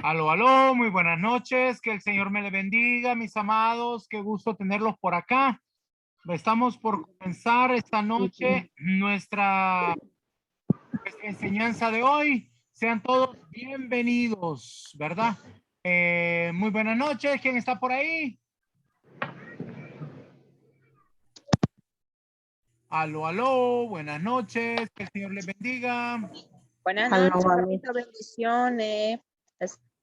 Aló, aló, muy buenas noches, que el Señor me le bendiga, mis amados, qué gusto tenerlos por acá. Estamos por comenzar esta noche nuestra enseñanza de hoy. Sean todos bienvenidos, ¿verdad? Muy buenas noches, ¿quién está por ahí? Aló, aló, buenas noches, que el Señor les bendiga. Buenas noches, papito, bendiciones.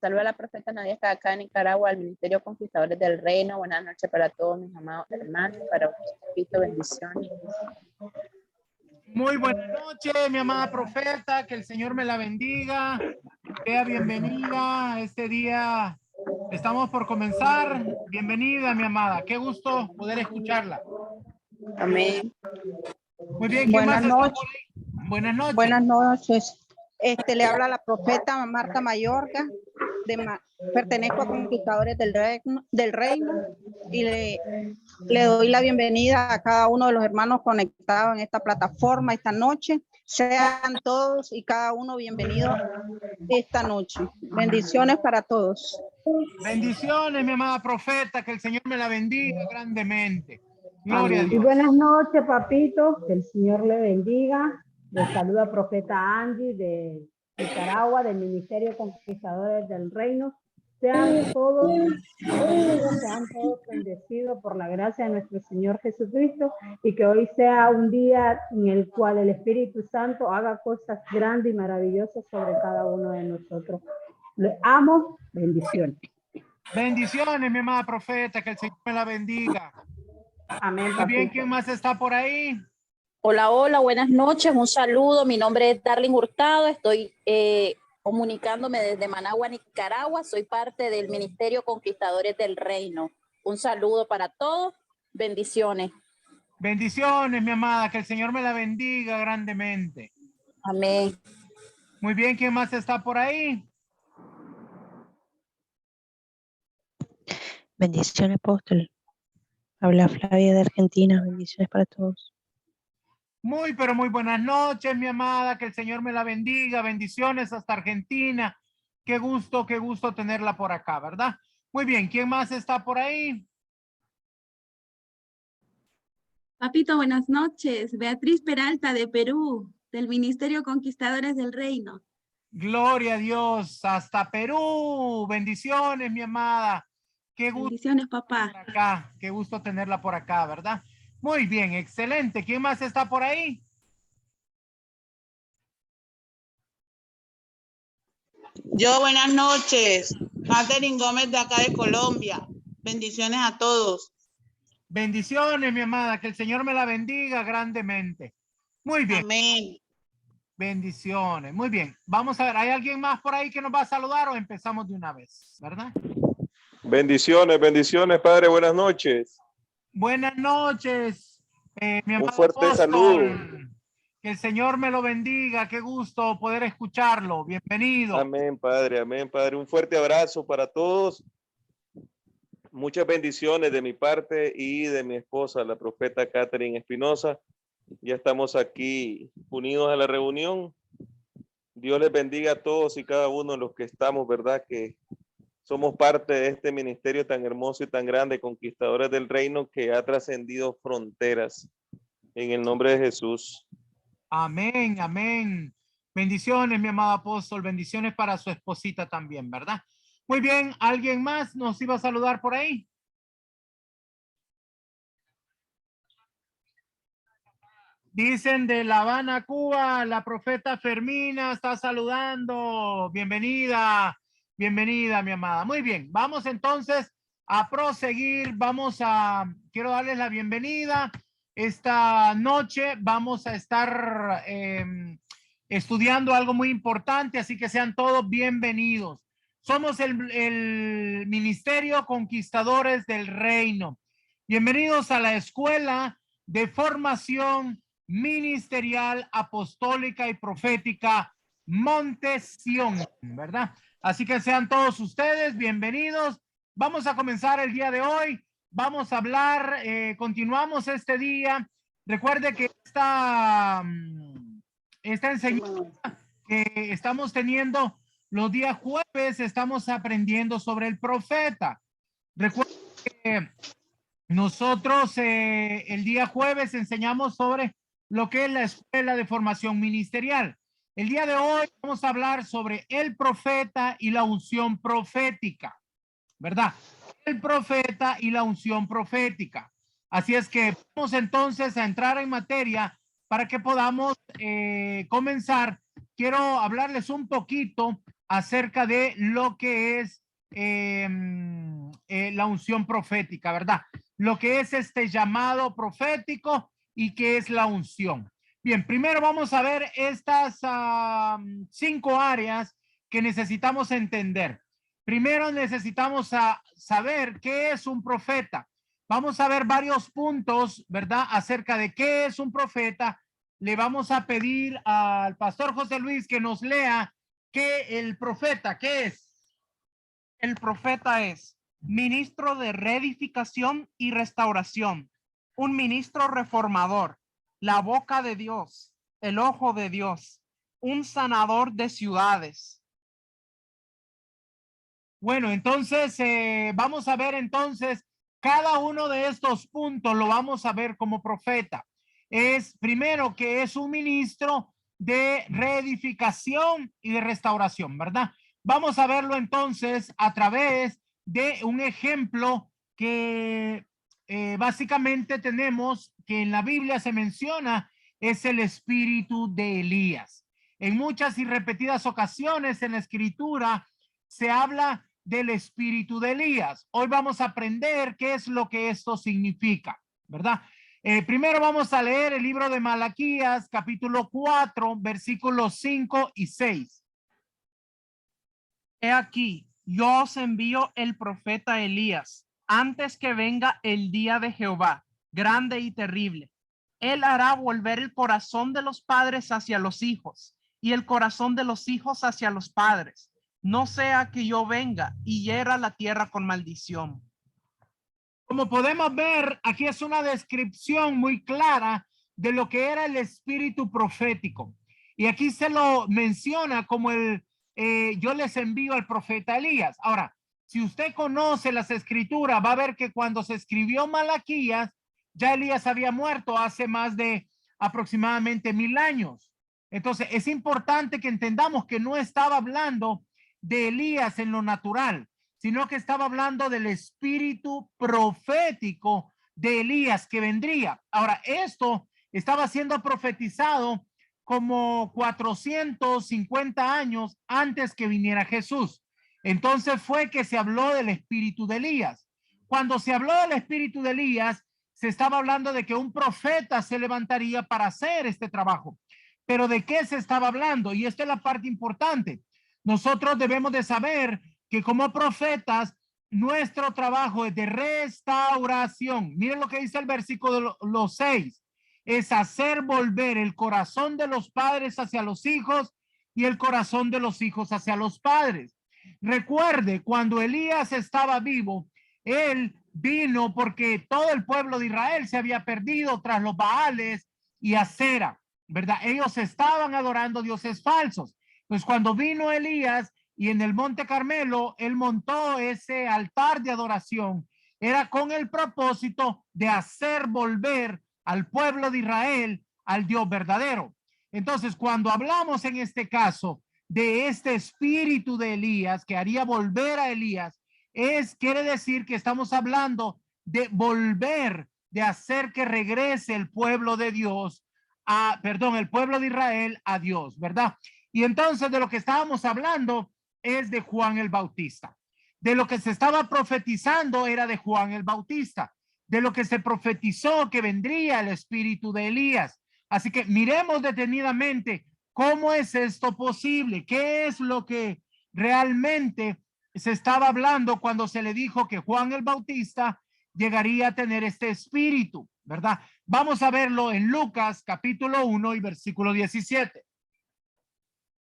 Saluda a la profeta Nadia, está acá en Nicaragua, al Ministerio Conquistadores del Reino. Buenas noches para todos mis amados hermanos, para usted, papito, bendiciones. Muy buenas noches, mi amada profeta, que el Señor me la bendiga. Sea bienvenida este día. Estamos por comenzar. Bienvenida, mi amada. Qué gusto poder escucharla. Amén. Muy bien, ¿quién más Buenas está por noches. ahí? Buenas noches. Buenas noches. Le habla la profeta Marta Mayorga. Pertenezco a Conquistadores del Reino y le doy la bienvenida a cada uno de los hermanos conectados en esta plataforma esta noche. Sean todos y cada uno bienvenidos esta noche. Bendiciones para todos. Bendiciones, mi amada profeta. Que el Señor me la bendiga grandemente. Gloria a Amén. Dios. Y buenas noches, papito. Que el Señor le bendiga. Le saluda profeta Angie de Nicaragua, del Ministerio Conquistadores del Reino. Sean todos bienvenidos, sean todos bendecidos por la gracia de nuestro Señor Jesucristo y que hoy sea un día en el cual el Espíritu Santo haga cosas grandes y maravillosas sobre cada uno de nosotros. Les amo. Bendiciones. Bendiciones, mi amada profeta. Que el Señor me la bendiga. Amén, Muy bien, papito. ¿quién más está por ahí? Hola, hola, buenas noches, un saludo. Mi nombre es Darlene Hurtado, estoy comunicándome desde Managua, Nicaragua. Soy parte del Ministerio Conquistadores del Reino. Un saludo para todos. Bendiciones. Bendiciones, mi amada. Que el Señor me la bendiga grandemente. Amén. Muy bien, ¿quién más está por ahí? Bendiciones, apóstol. Habla Flavia de Argentina. Bendiciones para todos. Muy, pero muy buenas noches, mi amada. Que el Señor me la bendiga. Bendiciones hasta Argentina. Qué gusto tenerla por acá, ¿verdad? Muy bien, ¿quién más está por ahí? Papito, buenas noches. Beatriz Peralta de Perú, del Ministerio Conquistadores del Reino. Gloria a Dios, hasta Perú. Bendiciones, mi amada. Qué gusto. Bendiciones, papá. Por acá. Qué gusto tenerla por acá, ¿verdad? Muy bien, excelente. ¿Quién más está por ahí? Yo, buenas noches. Catherine Gómez de acá de Colombia. Bendiciones a todos. Bendiciones, mi amada. Que el Señor me la bendiga grandemente. Muy bien. Amén. Bendiciones. Muy bien. Vamos a ver, ¿hay alguien más por ahí que nos va a saludar o empezamos de una vez? ¿Verdad? Bendiciones, bendiciones, Padre. Buenas noches. Buenas noches, mi amado Un fuerte apóstol. saludo. Que el Señor me lo bendiga. Qué gusto poder escucharlo. Bienvenido. Amén, Padre. Amén, Padre. Un fuerte abrazo para todos. Muchas bendiciones de mi parte y de mi esposa, la profeta Catherine Espinosa. Ya estamos aquí unidos a la reunión. Dios les bendiga a todos y cada uno de los que estamos, ¿verdad? Que somos parte de este ministerio tan hermoso y tan grande, Conquistadores del Reino, que ha trascendido fronteras. En el nombre de Jesús. Amén, amén. Bendiciones, mi amado apóstol. Bendiciones para su esposita también, ¿verdad? Muy bien, ¿alguien más nos iba a saludar por ahí? Dicen de La Habana, Cuba, la profeta Fermina está saludando. Bienvenida, bienvenida, mi amada. Muy bien, vamos entonces a proseguir. Quiero darles la bienvenida. Esta noche vamos a estar estudiando algo muy importante, así que sean todos bienvenidos. Somos el Ministerio Conquistadores del Reino. Bienvenidos a la Escuela de Formación Ministerial, Apostólica y Profética Monte Sión, ¿verdad? Así que sean todos ustedes bienvenidos. Vamos a comenzar el día de hoy. Vamos a hablar, continuamos este día. Recuerde que esta enseñanza que estamos teniendo Los días jueves estamos aprendiendo sobre el profeta. Recuerden que nosotros el día jueves enseñamos sobre lo que es la escuela de formación ministerial. El día de hoy vamos a hablar sobre el profeta y la unción profética, ¿verdad? El profeta y la unción profética. Así es que vamos entonces a entrar en materia para que podamos comenzar. Quiero hablarles un poquito acerca de lo que es la unción profética, ¿verdad? Lo que es este llamado profético y qué es la unción. Bien, primero vamos a ver estas 5 áreas que necesitamos entender. Primero necesitamos saber qué es un profeta. Vamos a ver varios puntos, ¿verdad? Acerca de qué es un profeta. Le vamos a pedir al pastor José Luis que nos lea qué el profeta, ¿qué es? El profeta es ministro de reedificación y restauración, un ministro reformador, la boca de Dios, el ojo de Dios, un sanador de ciudades. Bueno, entonces vamos a ver entonces cada uno de estos puntos lo vamos a ver como profeta. Es primero que es un ministro de reedificación y de restauración, ¿verdad? Vamos a verlo entonces a través de un ejemplo que básicamente tenemos que en la Biblia se menciona, es el espíritu de Elías. En muchas y repetidas ocasiones en la escritura se habla del espíritu de Elías. Hoy vamos a aprender qué es lo que esto significa, ¿verdad? Primero vamos a leer el libro de Malaquías, capítulo 4, versículos 5 y 6. He aquí, yo os envío el profeta Elías, antes que venga el día de Jehová, grande y terrible. Él hará volver el corazón de los padres hacia los hijos, y el corazón de los hijos hacia los padres. No sea que yo venga y hiera la tierra con maldición. Como podemos ver, aquí es una descripción muy clara de lo que era el espíritu profético. Y aquí se lo menciona como yo les envío al profeta Elías. Ahora, si usted conoce las escrituras, va a ver que cuando se escribió Malaquías, ya Elías había muerto hace más de aproximadamente 1000 años. Entonces, es importante que entendamos que no estaba hablando de Elías en lo natural, sino que estaba hablando del espíritu profético de Elías que vendría. Ahora, esto estaba siendo profetizado como 450 años antes que viniera Jesús. Entonces fue que se habló del espíritu de Elías. Cuando se habló del espíritu de Elías, se estaba hablando de que un profeta se levantaría para hacer este trabajo. Pero ¿de qué se estaba hablando? Y esta es la parte importante. Nosotros debemos de saber que como profetas, nuestro trabajo es de restauración. Miren lo que dice el versículo 6. Es hacer volver el corazón de los padres hacia los hijos y el corazón de los hijos hacia los padres. Recuerde, cuando Elías estaba vivo, él vino porque todo el pueblo de Israel se había perdido tras los Baales y Acera, ¿verdad? Ellos estaban adorando dioses falsos. Pues cuando vino Elías y en el Monte Carmelo, él montó ese altar de adoración, era con el propósito de hacer volver al pueblo de Israel al Dios verdadero. Entonces, cuando hablamos en este caso de este espíritu de Elías que haría volver a Elías, quiere decir que estamos hablando de volver, de hacer que regrese el pueblo de Dios el pueblo de Israel a Dios, ¿verdad? Y entonces de lo que estábamos hablando es de Juan el Bautista. De lo que se estaba profetizando era de Juan el Bautista. De lo que se profetizó que vendría el espíritu de Elías. Así que miremos detenidamente cómo es esto posible. ¿Qué es lo que realmente se estaba hablando cuando se le dijo que Juan el Bautista llegaría a tener este espíritu, ¿verdad? Vamos a verlo en Lucas capítulo 1 y versículo 17.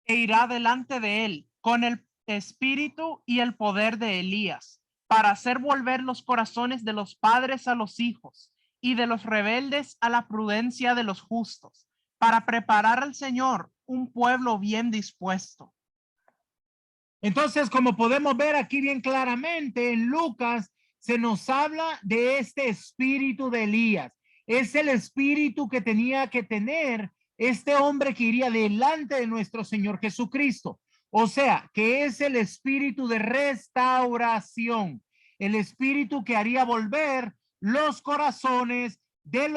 E irá delante de él con el espíritu y el poder de Elías, para hacer volver los corazones de los padres a los hijos y de los rebeldes a la prudencia de los justos, para preparar al Señor un pueblo bien dispuesto. Entonces, como podemos ver aquí bien claramente en Lucas, se nos habla de este espíritu de Elías. Es el espíritu que tenía que tener este hombre que iría delante de nuestro Señor Jesucristo. O sea, que es el espíritu de restauración, el espíritu que haría volver los corazones de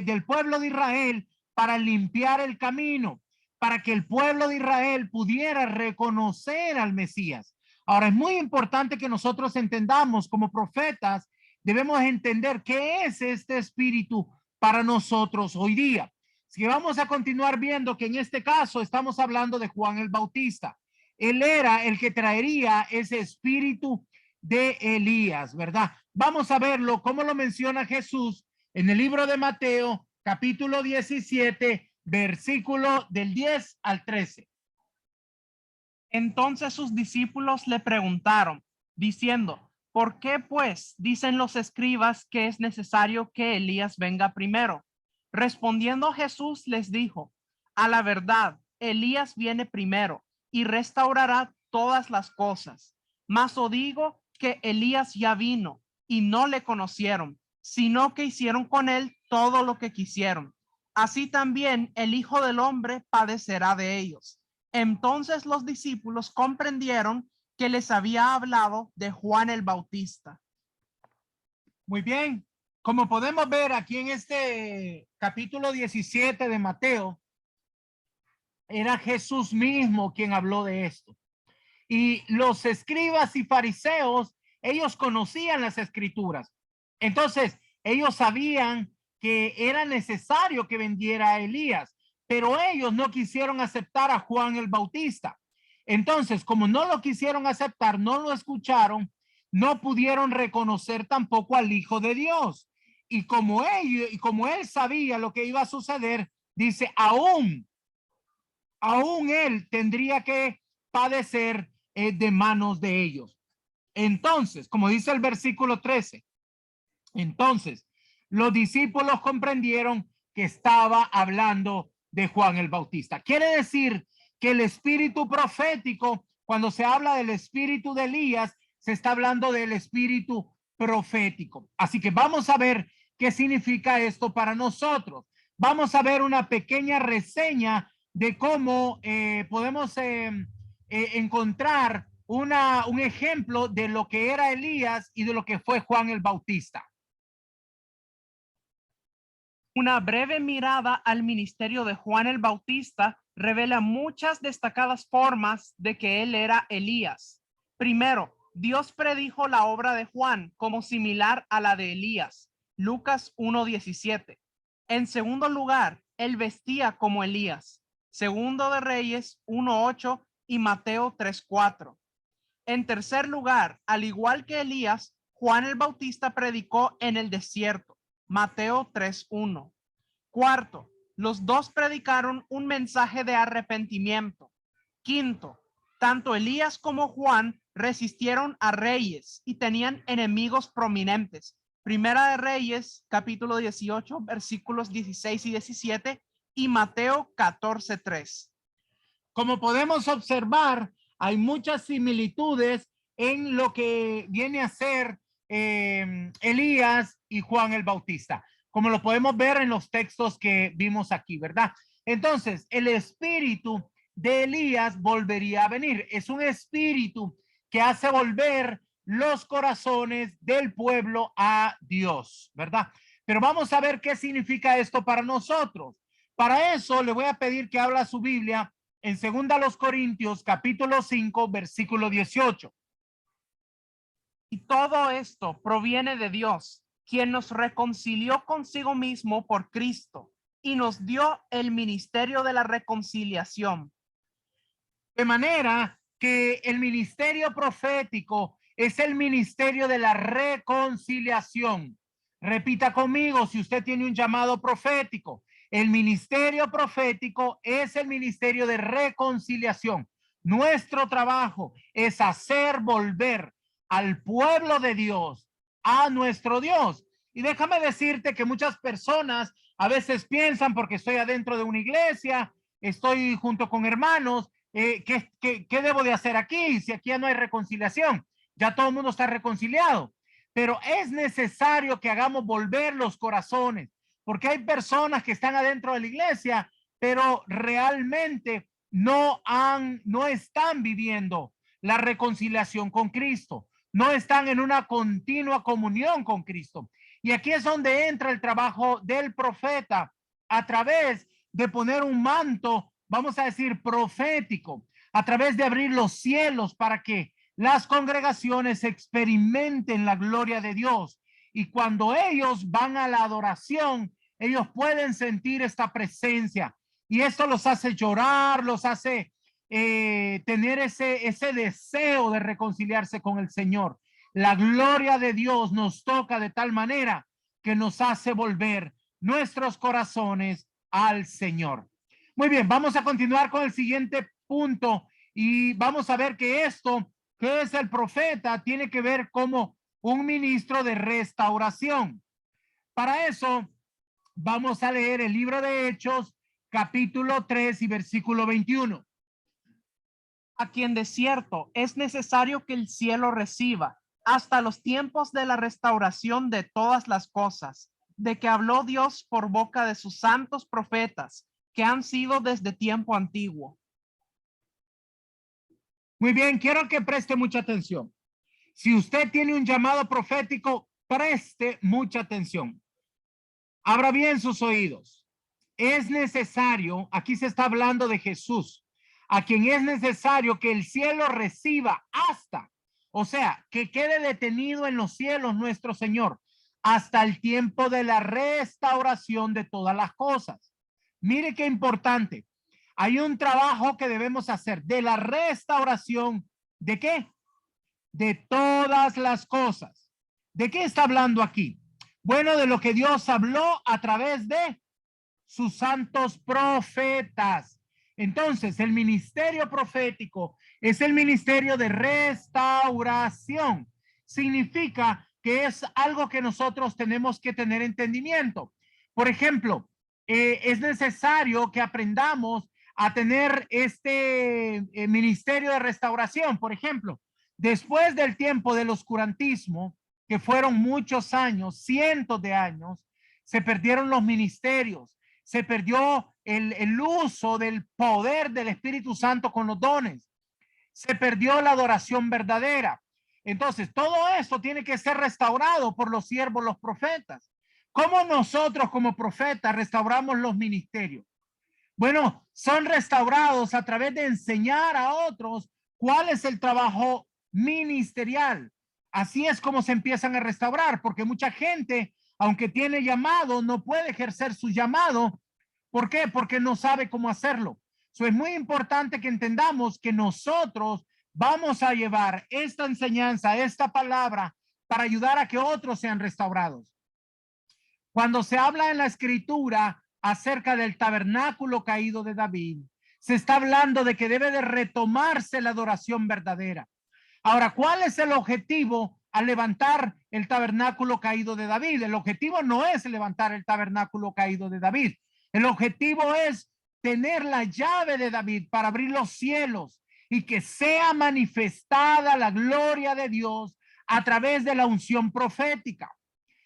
del pueblo de Israel para limpiar el camino, para que el pueblo de Israel pudiera reconocer al Mesías. Ahora, es muy importante que nosotros entendamos como profetas, debemos entender qué es este espíritu para nosotros hoy día. Así que vamos a continuar viendo que en este caso estamos hablando de Juan el Bautista. Él era el que traería ese espíritu de Elías, ¿verdad? Vamos a verlo, cómo lo menciona Jesús en el libro de Mateo, capítulo 17, versículo del 10 al 13. Entonces sus discípulos le preguntaron, diciendo, ¿por qué pues dicen los escribas que es necesario que Elías venga primero? Respondiendo Jesús les dijo, a la verdad, Elías viene primero y restaurará todas las cosas. Mas os digo que Elías ya vino y no le conocieron, sino que hicieron con él todo lo que quisieron. Así también el Hijo del Hombre padecerá de ellos. Entonces los discípulos comprendieron que les había hablado de Juan el Bautista. Muy bien, como podemos ver aquí en este capítulo 17 de Mateo, era Jesús mismo quien habló de esto. Y los escribas y fariseos, ellos conocían las escrituras. Entonces, ellos sabían que era necesario que vendiera a Elías, pero ellos no quisieron aceptar a Juan el Bautista. Entonces, como no lo quisieron aceptar, no lo escucharon, no pudieron reconocer tampoco al Hijo de Dios. Y como él sabía lo que iba a suceder, dice, aún él tendría que padecer de manos de ellos. Entonces, como dice el versículo 13, entonces los discípulos comprendieron que estaba hablando de Juan el Bautista. Quiere decir que el espíritu profético, cuando se habla del espíritu de Elías, se está hablando del espíritu profético. Así que vamos a ver qué significa esto para nosotros. Vamos a ver una pequeña reseña de cómo podemos encontrar un ejemplo de lo que era Elías y de lo que fue Juan el Bautista. Una breve mirada al ministerio de Juan el Bautista revela muchas destacadas formas de que él era Elías. Primero, Dios predijo la obra de Juan como similar a la de Elías, Lucas 1:17. En segundo lugar, él vestía como Elías, Segundo de Reyes 1:8 y Mateo 3:4. En tercer lugar, al igual que Elías, Juan el Bautista predicó en el desierto, Mateo 3:1. Cuarto, los dos predicaron un mensaje de arrepentimiento. Quinto, tanto Elías como Juan resistieron a reyes y tenían enemigos prominentes. Primera de Reyes, capítulo 18, versículos 16 y 17 y Mateo 14:3. Como podemos observar, hay muchas similitudes en lo que viene a ser Elías y Juan el Bautista, como lo podemos ver en los textos que vimos aquí, ¿verdad? Entonces, el espíritu de Elías volvería a venir. Es un espíritu que hace volver los corazones del pueblo a Dios, ¿verdad? Pero vamos a ver qué significa esto para nosotros. Para eso le voy a pedir que abra su Biblia en 2 Corintios, capítulo 5, versículo 18. Y todo esto proviene de Dios, quien nos reconcilió consigo mismo por Cristo y nos dio el ministerio de la reconciliación. De manera que el ministerio profético es el ministerio de la reconciliación. Repita conmigo si usted tiene un llamado profético. El ministerio profético es el ministerio de reconciliación. Nuestro trabajo es hacer volver al pueblo de Dios a nuestro Dios. Y déjame decirte que muchas personas a veces piensan, porque estoy adentro de una iglesia, estoy junto con hermanos, ¿qué debo de hacer aquí? Si aquí ya no hay reconciliación, ya todo el mundo está reconciliado. Pero es necesario que hagamos volver los corazones, porque hay personas que están adentro de la iglesia, pero realmente no están viviendo la reconciliación con Cristo, no están en una continua comunión con Cristo. Y aquí es donde entra el trabajo del profeta a través de poner un manto, vamos a decir, profético, a través de abrir los cielos para que las congregaciones experimenten la gloria de Dios. Y cuando ellos van a la adoración, ellos pueden sentir esta presencia. Y esto los hace llorar, los hace tener ese deseo de reconciliarse con el Señor. La gloria de Dios nos toca de tal manera que nos hace volver nuestros corazones al Señor. Muy bien, vamos a continuar con el siguiente punto y vamos a ver que esto, que es el profeta, tiene que ver como un ministro de restauración. Para eso, vamos a leer el libro de Hechos, capítulo 3 y versículo 21. A quien de cierto es necesario que el cielo reciba hasta los tiempos de la restauración de todas las cosas, de que habló Dios por boca de sus santos profetas, que han sido desde tiempo antiguo. Muy bien, quiero que preste mucha atención. Si usted tiene un llamado profético, preste mucha atención. Abra bien sus oídos. Es necesario, aquí se está hablando de Jesús, a quien es necesario que el cielo reciba hasta, o sea, que quede detenido en los cielos nuestro Señor, hasta el tiempo de la restauración de todas las cosas. Mire qué importante. Hay un trabajo que debemos hacer de la restauración. ¿De qué? De todas las cosas. ¿De qué está hablando aquí? Bueno, de lo que Dios habló a través de sus santos profetas. Entonces, el ministerio profético es el ministerio de restauración. Significa que es algo que nosotros tenemos que tener entendimiento. Por ejemplo, es necesario que aprendamos a tener este ministerio de restauración. Por ejemplo, después del tiempo del oscurantismo, que fueron muchos años, cientos de años, se perdieron los ministerios, se perdió el uso del poder del Espíritu Santo con los dones, se perdió la adoración verdadera. Entonces, todo eso tiene que ser restaurado por los siervos, los profetas. ¿Cómo nosotros como profetas restauramos los ministerios? Bueno, son restaurados a través de enseñar a otros cuál es el trabajo ministerial. Así es como se empiezan a restaurar, porque mucha gente, aunque tiene llamado, no puede ejercer su llamado. ¿Por qué? Porque no sabe cómo hacerlo. Es muy importante que entendamos que nosotros vamos a llevar esta enseñanza, esta palabra, para ayudar a que otros sean restaurados. Cuando se habla en la escritura acerca del tabernáculo caído de David, se está hablando de que debe de retomarse la adoración verdadera. Ahora, ¿cuál es el objetivo al levantar el tabernáculo caído de David? El objetivo no es levantar el tabernáculo caído de David. El objetivo es tener la llave de David para abrir los cielos y que sea manifestada la gloria de Dios a través de la unción profética.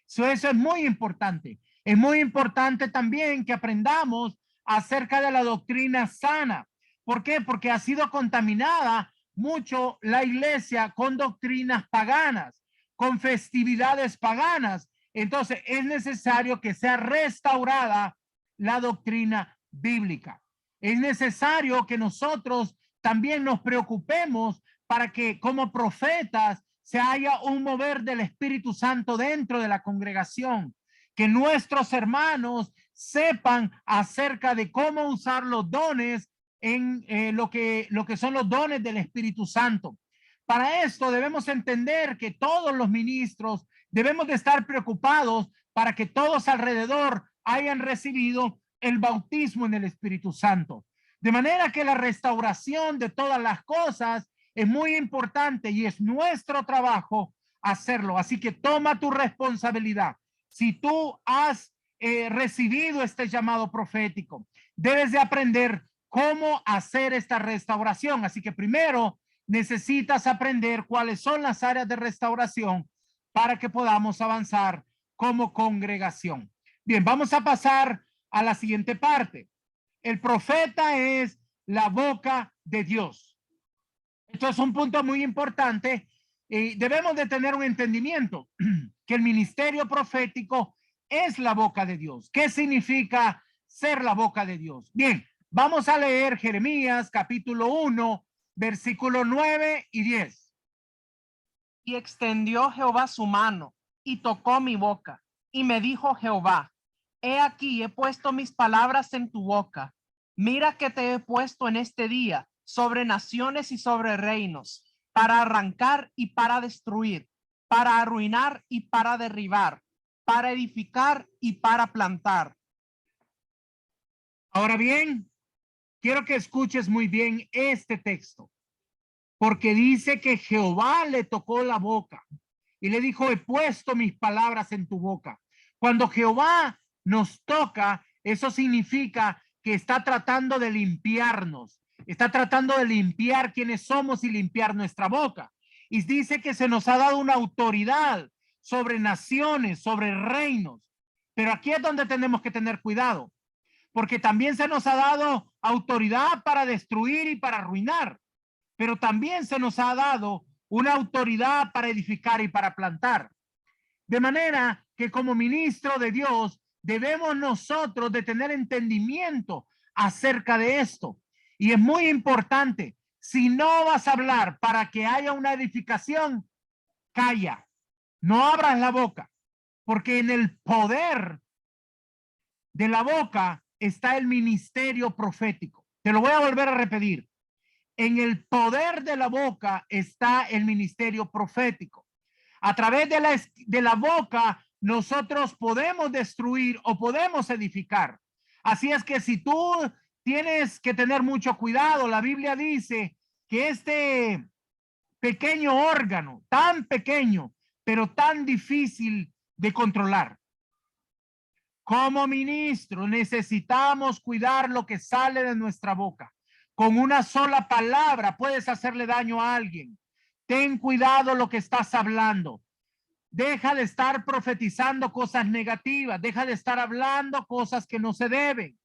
Eso es muy importante. Es muy importante también que aprendamos acerca de la doctrina sana. ¿Por qué? Porque ha sido contaminada mucho la iglesia con doctrinas paganas, con festividades paganas. Entonces es necesario que sea restaurada la doctrina bíblica. Es necesario que nosotros también nos preocupemos para que como profetas se haya un mover del Espíritu Santo dentro de la congregación, que nuestros hermanos sepan acerca de cómo usar los dones en lo que son los dones del Espíritu Santo. Para esto debemos entender que todos los ministros debemos de estar preocupados para que todos alrededor hayan recibido el bautismo en el Espíritu Santo. De manera que la restauración de todas las cosas es muy importante y es nuestro trabajo hacerlo. Así que toma tu responsabilidad. Si tú has recibido este llamado profético, debes de aprender cómo hacer esta restauración. Así que primero necesitas aprender cuáles son las áreas de restauración para que podamos avanzar como congregación. Bien, vamos a pasar a la siguiente parte. El profeta es la boca de Dios. Esto es un punto muy importante y debemos de tener un entendimiento que el ministerio profético es la boca de Dios. ¿Qué significa ser la boca de Dios? Bien, vamos a leer Jeremías capítulo 1, versículo 9 y 10. Y extendió Jehová su mano y tocó mi boca. Y me dijo Jehová, he aquí, he puesto mis palabras en tu boca. Mira que te he puesto en este día sobre naciones y sobre reinos, para arrancar y para destruir, para arruinar y para derribar, para edificar y para plantar. Ahora bien, quiero que escuches muy bien este texto, porque dice que Jehová le tocó la boca y le dijo, he puesto mis palabras en tu boca. Cuando Jehová nos toca, eso significa que está tratando de limpiarnos, está tratando de limpiar quiénes somos y limpiar nuestra boca. Y dice que se nos ha dado una autoridad sobre naciones, sobre reinos. Pero aquí es donde tenemos que tener cuidado, porque también se nos ha dado autoridad para destruir y para arruinar, pero también se nos ha dado una autoridad para edificar y para plantar. De manera que como ministro de Dios debemos nosotros de tener entendimiento acerca de esto. Y es muy importante, si no vas a hablar para que haya una edificación, calla, no abras la boca, porque en el poder de la boca está el ministerio profético. Te lo voy a volver a repetir. En el poder de la boca está el ministerio profético. A través de la boca nosotros podemos destruir o podemos edificar. Así es que si tú tienes que tener mucho cuidado, la Biblia dice que este pequeño órgano, tan pequeño, pero tan difícil de controlar. Como ministro necesitamos cuidar lo que sale de nuestra boca. Con una sola palabra puedes hacerle daño a alguien. Ten cuidado lo que estás hablando. Deja de estar profetizando cosas negativas. Deja de estar hablando cosas que no se deben.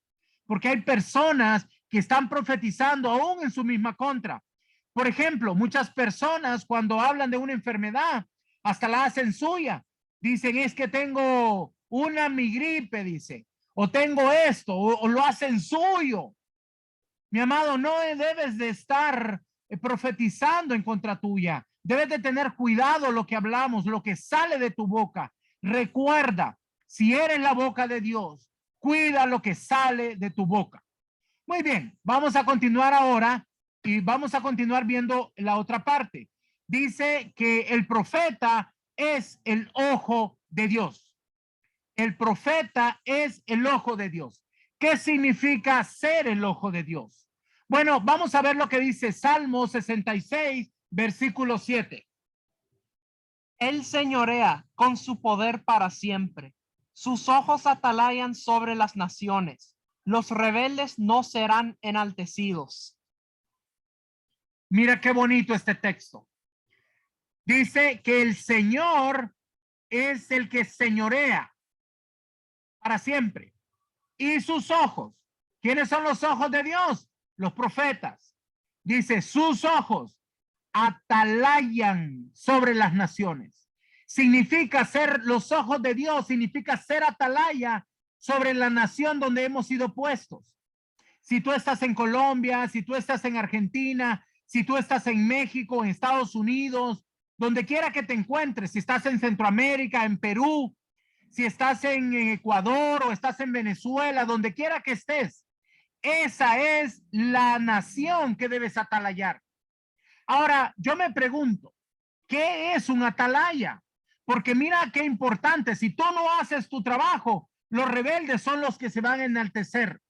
Porque hay personas que están profetizando aún en su misma contra. Por ejemplo, muchas personas cuando hablan de una enfermedad, hasta la hacen suya. Dicen, es que tengo una migripe, dice, o tengo esto, o lo hacen suyo. Mi amado, no debes de estar profetizando en contra tuya. Debes de tener cuidado lo que hablamos, lo que sale de tu boca. Recuerda, si eres la boca de Dios, cuida lo que sale de tu boca. Muy bien, vamos a continuar ahora y vamos a continuar viendo la otra parte. Dice que el profeta es el ojo de Dios. El profeta es el ojo de Dios. ¿Qué significa ser el ojo de Dios? Bueno, vamos a ver lo que dice Salmo 66, versículo 7. Él señorea con su poder para siempre. Sus ojos atalayan sobre las naciones. Los rebeldes no serán enaltecidos. Mira qué bonito este texto. Dice que el Señor es el que señorea para siempre. Y sus ojos. ¿Quiénes son los ojos de Dios? Los profetas. Dice, sus ojos atalayan sobre las naciones. Significa ser los ojos de Dios, significa ser atalaya sobre la nación donde hemos sido puestos. Si tú estás en Colombia, si tú estás en Argentina, si tú estás en México, en Estados Unidos, donde quiera que te encuentres, si estás en Centroamérica, en Perú, si estás en Ecuador o estás en Venezuela, donde quiera que estés, esa es la nación que debes atalayar. Ahora, yo me pregunto, ¿qué es un atalaya? Porque mira qué importante, si tú no haces tu trabajo, los rebeldes son los que se van a enaltecer.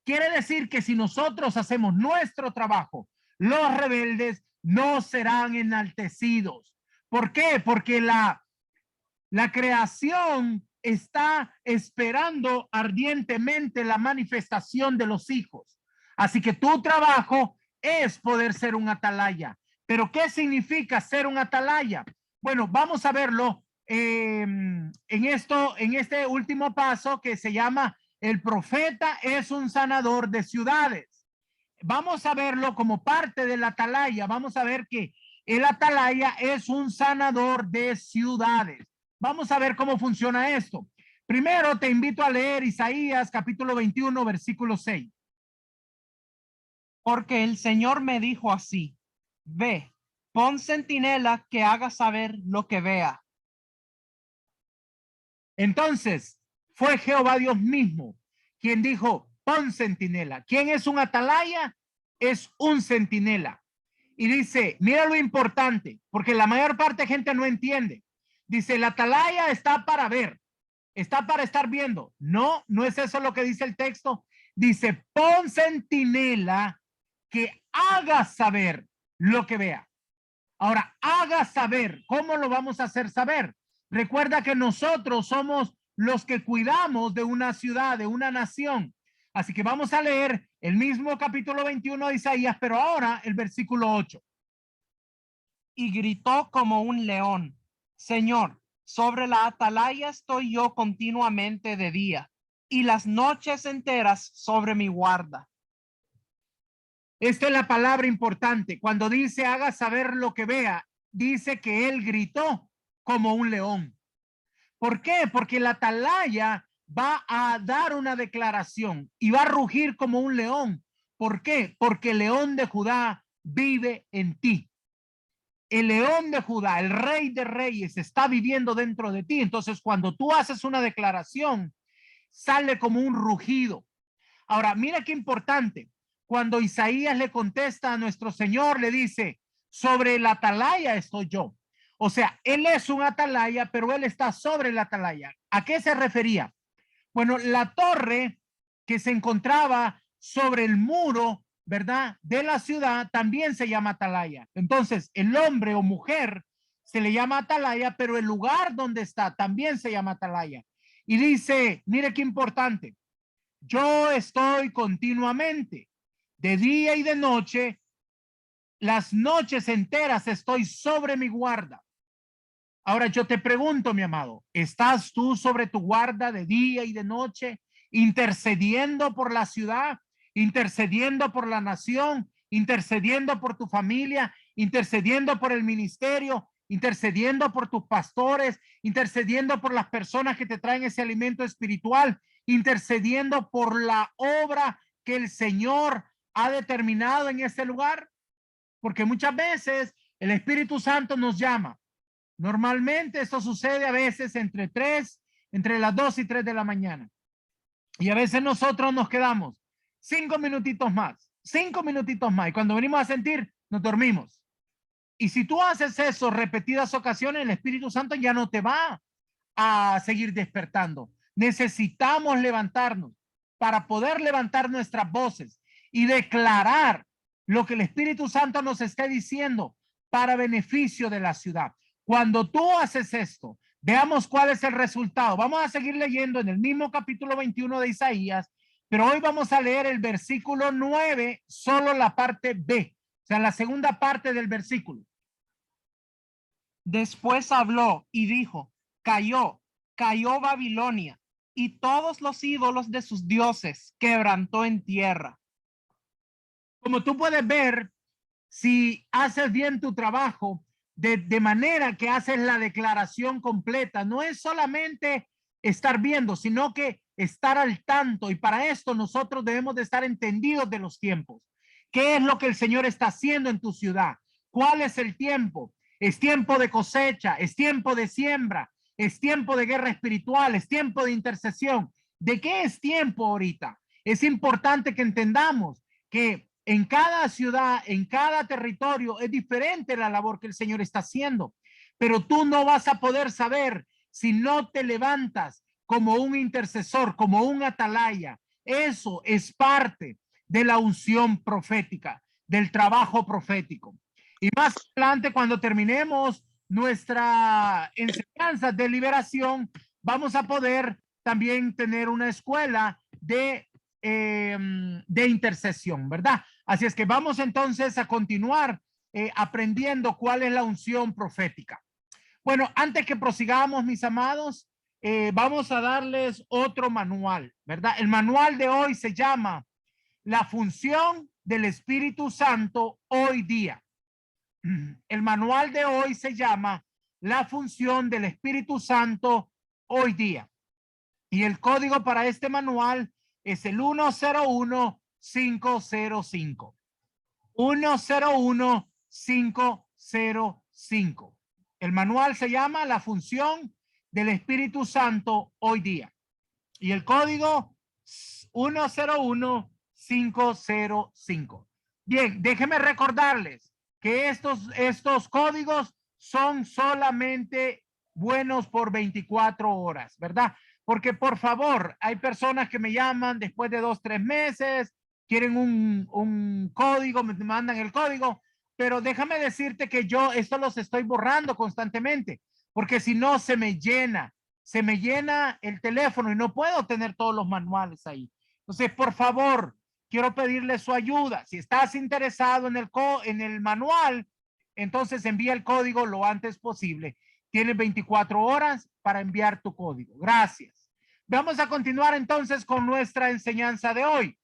Quiere decir que si nosotros hacemos nuestro trabajo, los rebeldes no serán enaltecidos. ¿Por qué? Porque la creación está esperando ardientemente la manifestación de los hijos. Así que tu trabajo es poder ser un atalaya. Pero ¿qué significa ser un atalaya? Bueno, vamos a verlo en este último paso que se llama el profeta es un sanador de ciudades. Vamos a verlo como parte del atalaya. Vamos a ver que el atalaya es un sanador de ciudades. Vamos a ver cómo funciona esto. Primero te invito a leer Isaías capítulo 21, versículo 6. Porque el Señor me dijo así: ve, pon centinela que haga saber lo que vea. Entonces, fue Jehová Dios mismo quien dijo, pon centinela. ¿Quién es un atalaya? Es un centinela. Y dice, mira lo importante, porque la mayor parte de gente no entiende. Dice, el atalaya está para ver, está para estar viendo. No, no es eso lo que dice el texto. Dice, pon centinela que haga saber lo que vea. Ahora, haga saber. ¿Cómo lo vamos a hacer saber? Recuerda que nosotros somos los que cuidamos de una ciudad, de una nación. Así que vamos a leer el mismo capítulo 21 de Isaías, pero ahora el versículo 8. Y gritó como un león: Señor, sobre la atalaya estoy yo continuamente de día, y las noches enteras sobre mi guarda. Esta es la palabra importante. Cuando dice haga saber lo que vea, dice que él gritó como un león. ¿Por qué? Porque la atalaya va a dar una declaración y va a rugir como un león. ¿Por qué? Porque el león de Judá vive en ti. El león de Judá, el rey de reyes, está viviendo dentro de ti. Entonces, cuando tú haces una declaración, sale como un rugido. Ahora, mira qué importante. Cuando Isaías le contesta a nuestro Señor, le dice, sobre la atalaya estoy yo. O sea, él es un atalaya, pero él está sobre la atalaya. ¿A qué se refería? Bueno, la torre que se encontraba sobre el muro, ¿verdad?, de la ciudad también se llama atalaya. Entonces, el hombre o mujer se le llama atalaya, pero el lugar donde está también se llama atalaya. Y dice, mire qué importante, yo estoy continuamente, de día y de noche, las noches enteras estoy sobre mi guarda. Ahora yo te pregunto, mi amado, ¿estás tú sobre tu guarda de día y de noche, intercediendo por la ciudad, intercediendo por la nación, intercediendo por tu familia, intercediendo por el ministerio, intercediendo por tus pastores, intercediendo por las personas que te traen ese alimento espiritual, intercediendo por la obra que el Señor ha determinado en este lugar? Porque muchas veces el Espíritu Santo nos llama. Normalmente esto sucede a veces entre las 2 y 3 de la mañana. Y a veces nosotros nos quedamos 5 minutitos más. Y cuando venimos a sentir, nos dormimos. Y si tú haces eso repetidas ocasiones, el Espíritu Santo ya no te va a seguir despertando. Necesitamos levantarnos para poder levantar nuestras voces y declarar lo que el Espíritu Santo nos esté diciendo para beneficio de la ciudad. Cuando tú haces esto, veamos cuál es el resultado. Vamos a seguir leyendo en el mismo capítulo 21 de Isaías, pero hoy vamos a leer el versículo 9, solo la parte B, o sea, la segunda parte del versículo. Después habló y dijo: cayó Babilonia, y todos los ídolos de sus dioses quebrantó en tierra. Como tú puedes ver, si haces bien tu trabajo, de manera que haces la declaración completa, no es solamente estar viendo, sino que estar al tanto. Y para esto nosotros debemos de estar entendidos de los tiempos. ¿Qué es lo que el Señor está haciendo en tu ciudad? ¿Cuál es el tiempo? ¿Es tiempo de cosecha? ¿Es tiempo de siembra? ¿Es tiempo de guerra espiritual? ¿Es tiempo de intercesión? ¿De qué es tiempo ahorita? Es importante que entendamos que en cada ciudad, en cada territorio, es diferente la labor que el Señor está haciendo. Pero tú no vas a poder saber si no te levantas como un intercesor, como un atalaya. Eso es parte de la unción profética, del trabajo profético. Y más adelante, cuando terminemos nuestra enseñanza de liberación, vamos a poder también tener una escuela de de intercesión, ¿verdad? Así es que vamos entonces a continuar aprendiendo cuál es la unción profética. Bueno, antes que prosigamos, mis amados, vamos a darles otro manual, ¿verdad? El manual de hoy se llama La función del Espíritu Santo hoy día. El manual de hoy se llama La función del Espíritu Santo hoy día. Y el código para este manual es el 101505. 101505. El manual se llama La función del Espíritu Santo hoy día. Y el código 101505. Bien, déjenme recordarles que estos códigos son solamente buenos por 24 horas, ¿verdad? Porque por favor, hay personas que me llaman después de 2, 3 meses, quieren un código, me mandan el código, pero déjame decirte que yo esto los estoy borrando constantemente, porque si no se me llena el teléfono y no puedo tener todos los manuales ahí. Entonces, por favor, quiero pedirle su ayuda. Si estás interesado en el manual, entonces envía el código lo antes posible. Tienes 24 horas para enviar tu código. Gracias. Vamos a continuar entonces con nuestra enseñanza de hoy.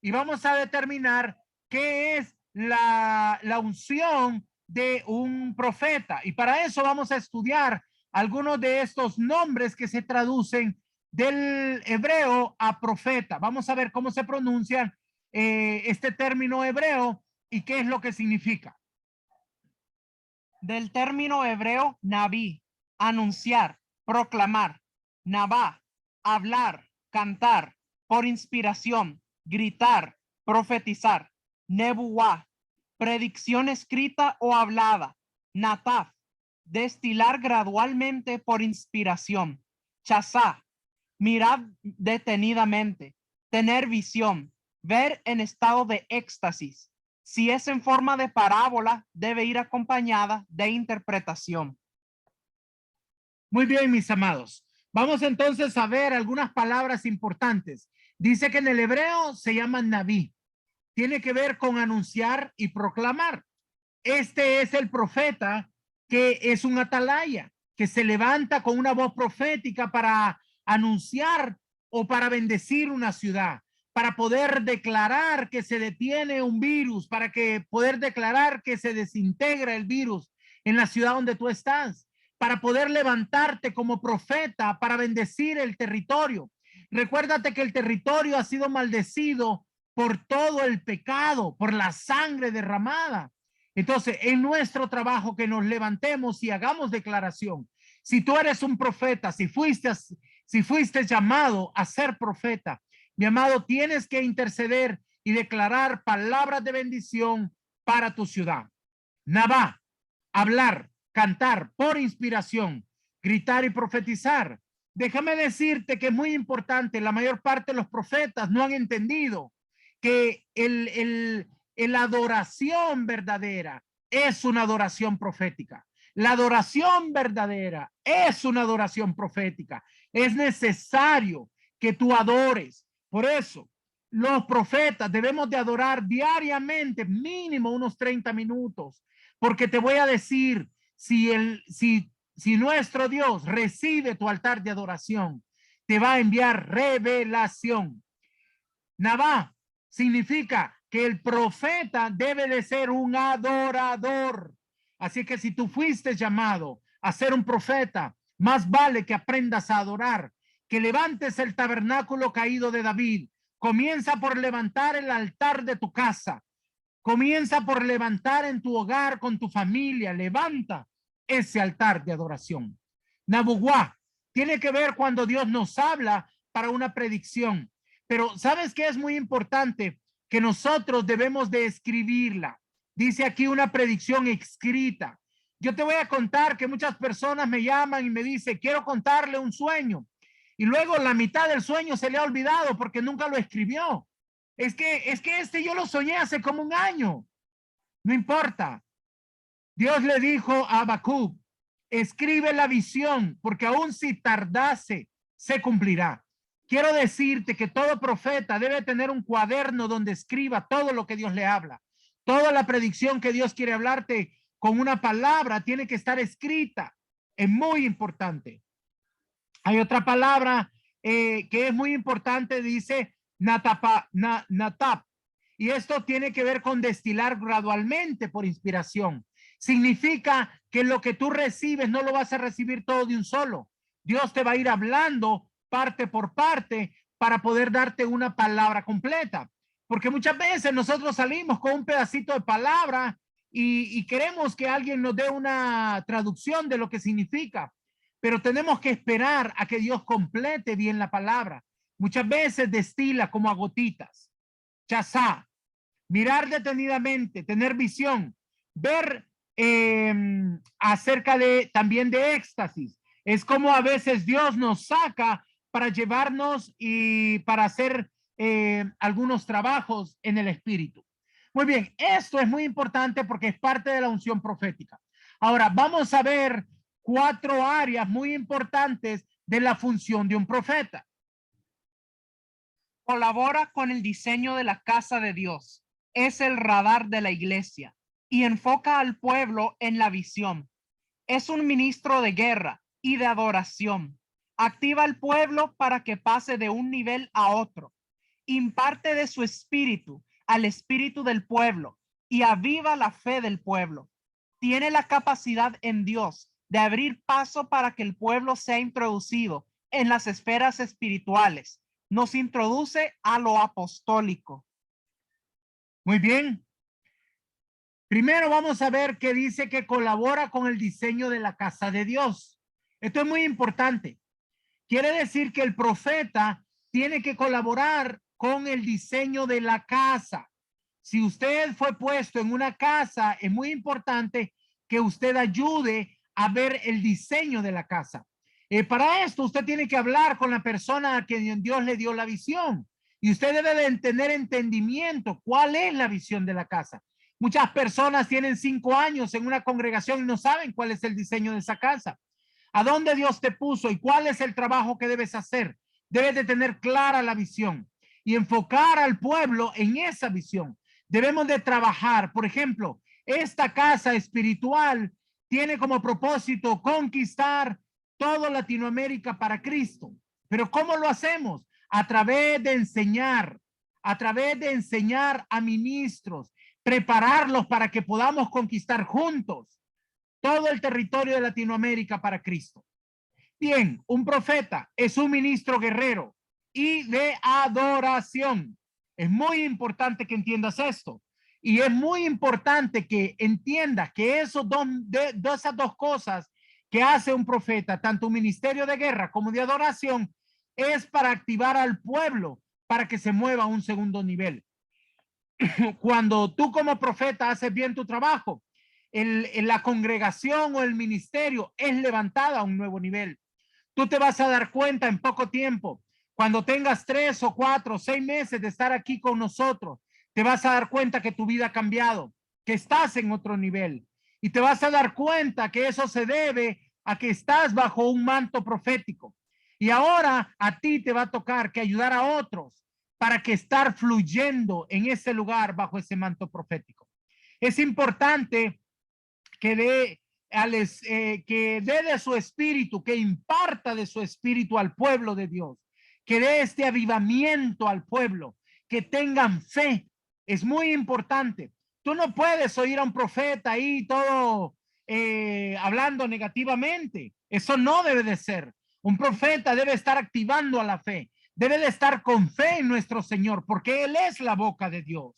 Y vamos a determinar qué es la unción de un profeta. Y para eso vamos a estudiar algunos de estos nombres que se traducen del hebreo a profeta. Vamos a ver cómo se pronuncian este término hebreo y qué es lo que significa. Del término hebreo naví, anunciar, proclamar, nabá, hablar, cantar, por inspiración, gritar, profetizar, nebuá, predicción escrita o hablada, nataf, destilar gradualmente por inspiración, chazá, mirar detenidamente, tener visión, ver en estado de éxtasis. Si es en forma de parábola, debe ir acompañada de interpretación. Muy bien, mis amados. Vamos entonces a ver algunas palabras importantes. Dice que en el hebreo se llama naví. Tiene que ver con anunciar y proclamar. Este es el profeta que es un atalaya, que se levanta con una voz profética para anunciar o para bendecir una ciudad, para poder declarar que se detiene un virus, para poder declarar que se desintegra el virus en la ciudad donde tú estás, para poder levantarte como profeta, para bendecir el territorio. Recuérdate que el territorio ha sido maldecido por todo el pecado, por la sangre derramada. Entonces, en nuestro trabajo que nos levantemos y hagamos declaración. Si tú eres un profeta, si fuiste llamado a ser profeta, mi amado, tienes que interceder y declarar palabras de bendición para tu ciudad. Nabá, hablar, cantar por inspiración, gritar y profetizar. Déjame decirte que es muy importante, la mayor parte de los profetas no han entendido que la adoración verdadera es una adoración profética. La adoración verdadera es una adoración profética. Es necesario que tú adores. Por eso, los profetas debemos de adorar diariamente, mínimo unos 30 minutos, porque te voy a decir, si nuestro Dios recibe tu altar de adoración, te va a enviar revelación. Nabá significa que el profeta debe de ser un adorador. Así que si tú fuiste llamado a ser un profeta, más vale que aprendas a adorar, que levantes el tabernáculo caído de David. Comienza por levantar el altar de tu casa. Comienza por levantar en tu hogar con tu familia. Levanta ese altar de adoración. Nabuguá tiene que ver cuando Dios nos habla para una predicción. Pero ¿sabes qué es muy importante? Que nosotros debemos de escribirla. Dice aquí una predicción escrita. Yo te voy a contar que muchas personas me llaman y me dicen, quiero contarle un sueño. Y luego la mitad del sueño se le ha olvidado porque nunca lo escribió. Es que yo lo soñé hace como un año. No importa. Dios le dijo a Habacuc, escribe la visión porque aun si tardase, se cumplirá. quiero decirte que todo profeta debe tener un cuaderno donde escriba todo lo que Dios le habla. Toda la predicción que Dios quiere hablarte con una palabra tiene que estar escrita. Es muy importante. Hay otra palabra que es muy importante, dice natap. Y esto tiene que ver con destilar gradualmente por inspiración. Significa que lo que tú recibes no lo vas a recibir todo de un solo. Dios te va a ir hablando parte por parte para poder darte una palabra completa. Porque muchas veces nosotros salimos con un pedacito de palabra y queremos que alguien nos dé una traducción de lo que significa. Pero tenemos que esperar a que Dios complete bien la palabra. Muchas veces destila como a gotitas. Chazá. Mirar detenidamente, tener visión, ver acerca de también de éxtasis. Es como a veces Dios nos saca para llevarnos y para hacer algunos trabajos en el espíritu. Muy bien, esto es muy importante porque es parte de la unción profética. Ahora, vamos a ver 4 áreas muy importantes de la función de un profeta. Colabora con el diseño de la casa de Dios. Es el radar de la iglesia y enfoca al pueblo en la visión. Es un ministro de guerra y de adoración. Activa al pueblo para que pase de un nivel a otro. Imparte de su espíritu al espíritu del pueblo y aviva la fe del pueblo. Tiene la capacidad en Dios de abrir paso para que el pueblo sea introducido en las esferas espirituales. Nos introduce a lo apostólico. Muy bien. Primero vamos a ver que dice que colabora con el diseño de la casa de Dios. Esto es muy importante. Quiere decir que el profeta tiene que colaborar con el diseño de la casa. Si usted fue puesto en una casa, es muy importante que usted ayude a ver el diseño de la casa. Para esto usted tiene que hablar con la persona a quien Dios le dio la visión. Y usted debe de tener entendimiento cuál es la visión de la casa. Muchas personas tienen 5 años en una congregación y no saben cuál es el diseño de esa casa. ¿A dónde Dios te puso y cuál es el trabajo que debes hacer? Debes de tener clara la visión y enfocar al pueblo en esa visión. Debemos de trabajar. Por ejemplo, esta casa espiritual tiene como propósito conquistar toda Latinoamérica para Cristo. Pero ¿cómo lo hacemos? A través de enseñar a ministros, prepararlos para que podamos conquistar juntos todo el territorio de Latinoamérica para Cristo. Bien, un profeta es un ministro guerrero y de adoración. Es muy importante que entiendas esto. Y es muy importante que entiendas que esas dos cosas que hace un profeta, tanto un ministerio de guerra como de adoración, es para activar al pueblo para que se mueva a un segundo nivel. Cuando tú como profeta haces bien tu trabajo, la congregación o el ministerio es levantada a un nuevo nivel. Tú te vas a dar cuenta en poco tiempo, cuando tengas 3 o 4 o 6 meses de estar aquí con nosotros, te vas a dar cuenta que tu vida ha cambiado, que estás en otro nivel. Y te vas a dar cuenta que eso se debe a que estás bajo un manto profético. Y ahora a ti te va a tocar que ayudar a otros para que estar fluyendo en ese lugar bajo ese manto profético. Es importante que dé de su espíritu, que imparta de su espíritu al pueblo de Dios, que dé este avivamiento al pueblo, que tengan fe. Es muy importante. Tú no puedes oír a un profeta ahí todo hablando negativamente. Eso no debe de ser. Un profeta debe estar activando a la fe. Debe de estar con fe en nuestro Señor, porque Él es la boca de Dios.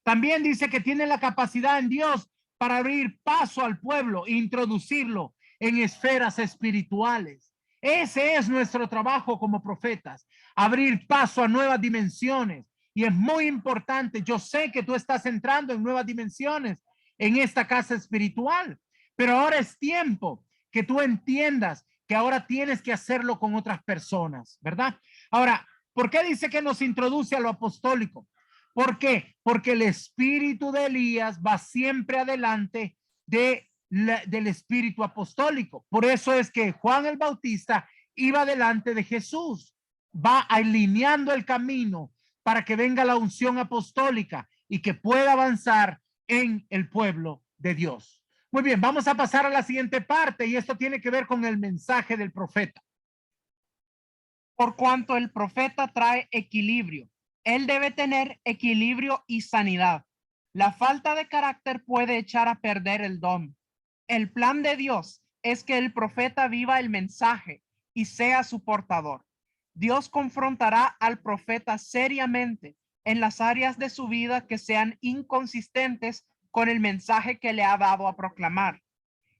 También dice que tiene la capacidad en Dios para abrir paso al pueblo e introducirlo en esferas espirituales. Ese es nuestro trabajo como profetas, abrir paso a nuevas dimensiones. Y es muy importante. Yo sé que tú estás entrando en nuevas dimensiones en esta casa espiritual, pero ahora es tiempo que tú entiendas que ahora tienes que hacerlo con otras personas, ¿verdad? Ahora, ¿por qué dice que nos introduce a lo apostólico? ¿Por qué? Porque el espíritu de Elías va siempre adelante del espíritu apostólico. Por eso es que Juan el Bautista iba delante de Jesús. va alineando el camino para que venga la unción apostólica y que pueda avanzar en el pueblo de Dios. Muy bien, vamos a pasar a la siguiente parte y esto tiene que ver con el mensaje del profeta. Por cuanto el profeta trae equilibrio, él debe tener equilibrio y sanidad. La falta de carácter puede echar a perder el don. El plan de Dios es que el profeta viva el mensaje y sea su portador. Dios confrontará al profeta seriamente en las áreas de su vida que sean inconsistentes con el mensaje que le ha dado a proclamar.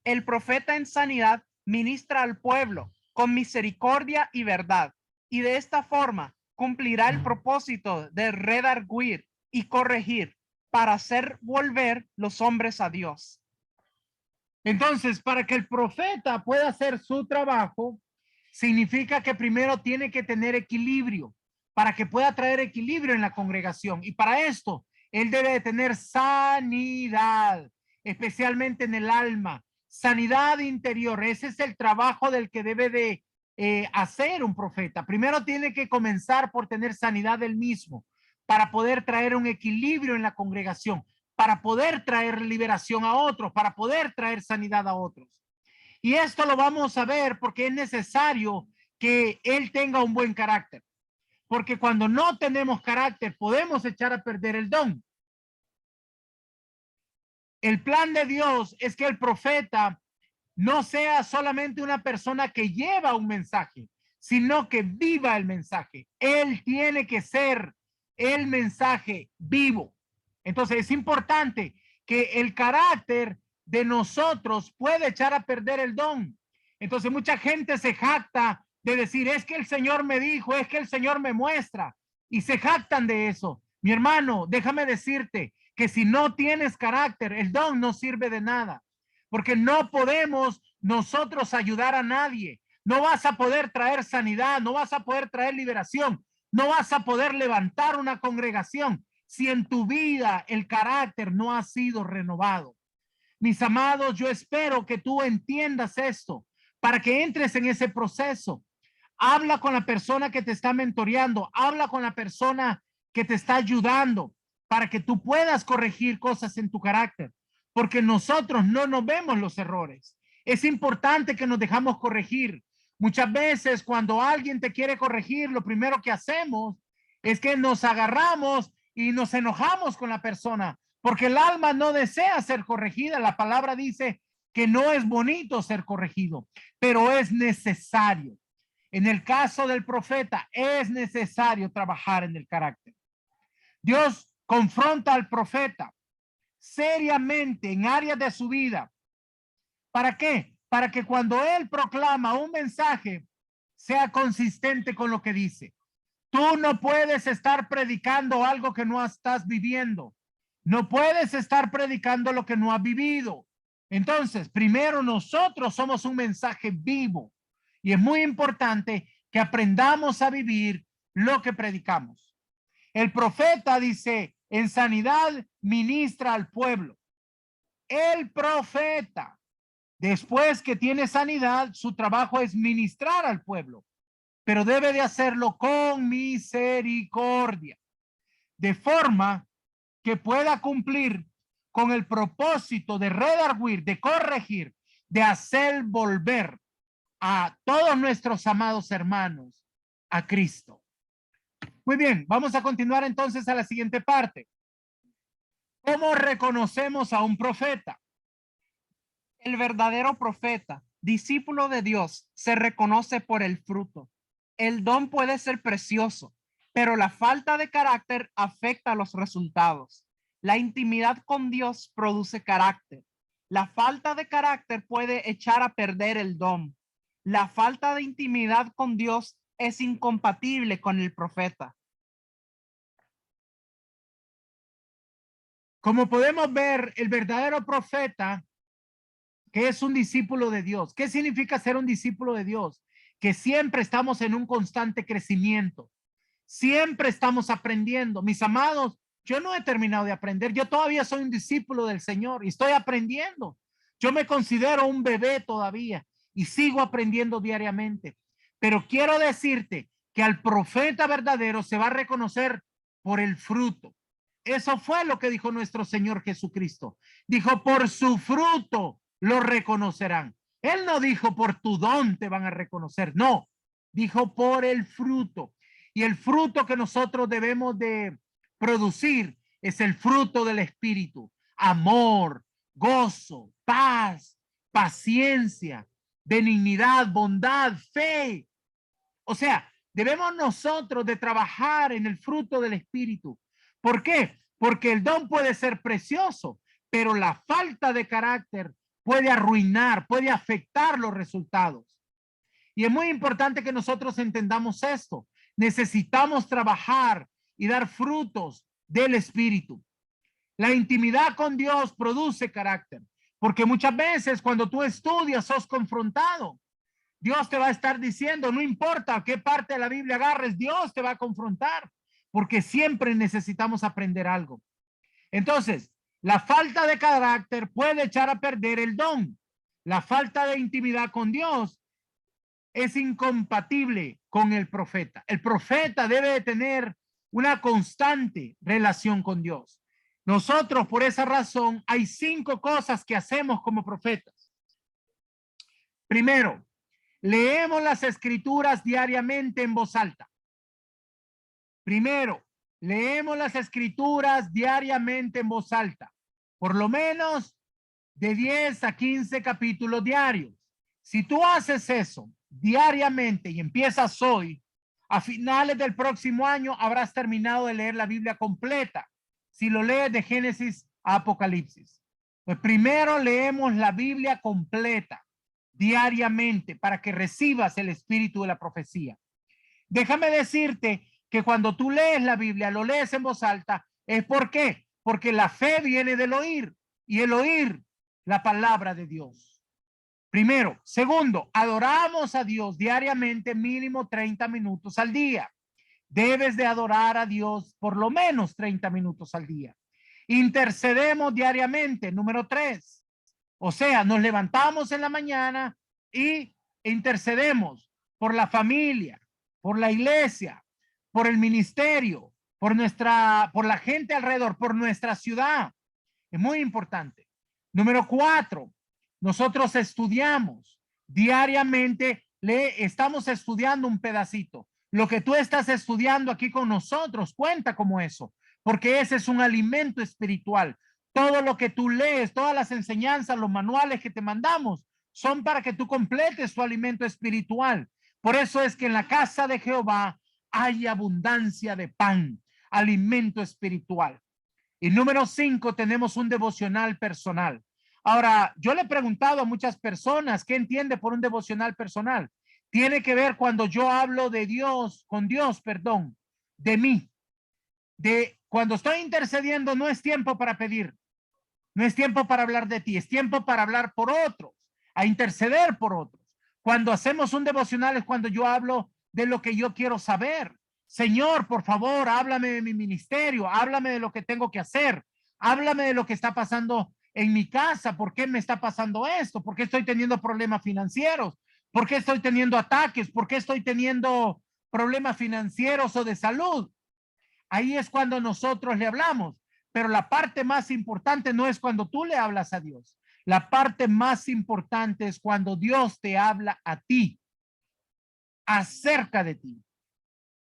El profeta en sanidad ministra al pueblo con misericordia y verdad, y de esta forma cumplirá el propósito de redarguir y corregir para hacer volver los hombres a Dios. Entonces, para que el profeta pueda hacer su trabajo, significa que primero tiene que tener equilibrio, para que pueda traer equilibrio en la congregación. Y para esto, él debe de tener sanidad, especialmente en el alma, sanidad interior. Ese es el trabajo del que debe de hacer un profeta. Primero tiene que comenzar por tener sanidad del mismo, para poder traer un equilibrio en la congregación, para poder traer liberación a otros, para poder traer sanidad a otros. Y esto lo vamos a ver porque es necesario que él tenga un buen carácter. Porque cuando no tenemos carácter, podemos echar a perder el don. El plan de Dios es que el profeta no sea solamente una persona que lleva un mensaje, sino que viva el mensaje. Él tiene que ser el mensaje vivo. Entonces es importante que el carácter de nosotros puede echar a perder el don. Entonces mucha gente se jacta de decir, es que el Señor me dijo, es que el Señor me muestra, y se jactan de eso. Mi hermano, déjame decirte que si no tienes carácter, el don no sirve de nada, porque no podemos nosotros ayudar a nadie. No vas a poder traer sanidad, no vas a poder traer liberación, no vas a poder levantar una congregación si en tu vida el carácter no ha sido renovado. Mis amados, yo espero que tú entiendas esto para que entres en ese proceso. Habla con la persona que te está mentoreando, habla con la persona que te está ayudando para que tú puedas corregir cosas en tu carácter, porque nosotros no nos vemos los errores. Es importante que nos dejamos corregir. Muchas veces cuando alguien te quiere corregir, lo primero que hacemos es que nos agarramos y nos enojamos con la persona, porque el alma no desea ser corregida. La palabra dice que no es bonito ser corregido, pero es necesario. En el caso del profeta, es necesario trabajar en el carácter. Dios confronta al profeta seriamente en áreas de su vida. ¿Para qué? Para que cuando él proclama un mensaje, sea consistente con lo que dice. Tú no puedes estar predicando algo que no estás viviendo. No puedes estar predicando lo que no has vivido. Entonces, primero nosotros somos un mensaje vivo. Y es muy importante que aprendamos a vivir lo que predicamos. El profeta dice, en sanidad ministra al pueblo. El profeta, después que tiene sanidad, su trabajo es ministrar al pueblo, pero debe de hacerlo con misericordia, de forma que pueda cumplir con el propósito de redarguir, de corregir, de hacer volver a todos nuestros amados hermanos a Cristo. Muy bien, vamos a continuar entonces a la siguiente parte. ¿Cómo reconocemos a un profeta? El verdadero profeta, discípulo de Dios, se reconoce por el fruto. El don puede ser precioso, pero la falta de carácter afecta los resultados. La intimidad con Dios produce carácter. La falta de carácter puede echar a perder el don. La falta de intimidad con Dios es incompatible con el profeta. Como podemos ver, el verdadero profeta, que es un discípulo de Dios. ¿Qué significa ser un discípulo de Dios? Que siempre estamos en un constante crecimiento. Siempre estamos aprendiendo. Mis amados, yo no he terminado de aprender. Yo todavía soy un discípulo del Señor y estoy aprendiendo. Yo me considero un bebé todavía y sigo aprendiendo diariamente. Pero quiero decirte que al profeta verdadero se va a reconocer por el fruto. Eso fue lo que dijo nuestro Señor Jesucristo. Dijo, por su fruto lo reconocerán. Él no dijo, por tu don te van a reconocer. No, dijo, por el fruto. Y el fruto que nosotros debemos de producir es el fruto del Espíritu. Amor, gozo, paz, paciencia, benignidad, bondad, fe. O sea, debemos nosotros de trabajar en el fruto del Espíritu. ¿Por qué? Porque el don puede ser precioso, pero la falta de carácter puede arruinar, puede afectar los resultados. Y es muy importante que nosotros entendamos esto. Necesitamos trabajar y dar frutos del Espíritu. La intimidad con Dios produce carácter, porque muchas veces cuando tú estudias sos confrontado. Dios te va a estar diciendo, no importa qué parte de la Biblia agarres, Dios te va a confrontar, porque siempre necesitamos aprender algo. Entonces, la falta de carácter puede echar a perder el don. La falta de intimidad con Dios es incompatible con el profeta. El profeta debe de tener una constante relación con Dios. Nosotros, por esa razón, hay 5 cosas que hacemos como profetas. Primero, leemos las escrituras diariamente en voz alta. Primero, leemos las escrituras diariamente en voz alta. Por lo menos de 10 a 15 capítulos diarios. Si tú haces eso diariamente y empiezas hoy, a finales del próximo año habrás terminado de leer la Biblia completa. Si lo lees de Génesis a Apocalipsis. Pues primero leemos la Biblia completa diariamente para que recibas el espíritu de la profecía. Déjame decirte que cuando tú lees la Biblia, lo lees en voz alta, ¿es por qué? Porque la fe viene del oír y el oír la palabra de Dios. Primero. Segundo, adoramos a Dios diariamente mínimo 30 minutos al día. Debes de adorar a Dios por lo menos 30 minutos al día. Intercedemos diariamente. Número 3. O sea, nos levantamos en la mañana y intercedemos por la familia, por la iglesia, por el ministerio, por la gente alrededor, por nuestra ciudad. Es muy importante. Número 4, nosotros estudiamos diariamente, estamos estudiando un pedacito. Lo que tú estás estudiando aquí con nosotros cuenta como eso, porque ese es un alimento espiritual. Todo lo que tú lees, todas las enseñanzas, los manuales que te mandamos, son para que tú completes tu alimento espiritual. Por eso es que en la casa de Jehová hay abundancia de pan, alimento espiritual. Y número 5, tenemos un devocional personal. Ahora, yo le he preguntado a muchas personas, ¿qué entiende por un devocional personal? Tiene que ver cuando yo hablo de Dios, con Dios, perdón, de mí. Cuando estoy intercediendo, no es tiempo para pedir. No es tiempo para hablar de ti, es tiempo para hablar por otros, a interceder por otros. Cuando hacemos un devocional es cuando yo hablo de lo que yo quiero saber. Señor, por favor, háblame de mi ministerio, háblame de lo que tengo que hacer, háblame de lo que está pasando en mi casa, ¿por qué me está pasando esto? ¿Por qué estoy teniendo problemas financieros? ¿Por qué estoy teniendo ataques? ¿Por qué estoy teniendo problemas financieros o de salud? Ahí es cuando nosotros le hablamos, pero la parte más importante no es cuando tú le hablas a Dios. La parte más importante es cuando Dios te habla a ti, acerca de ti.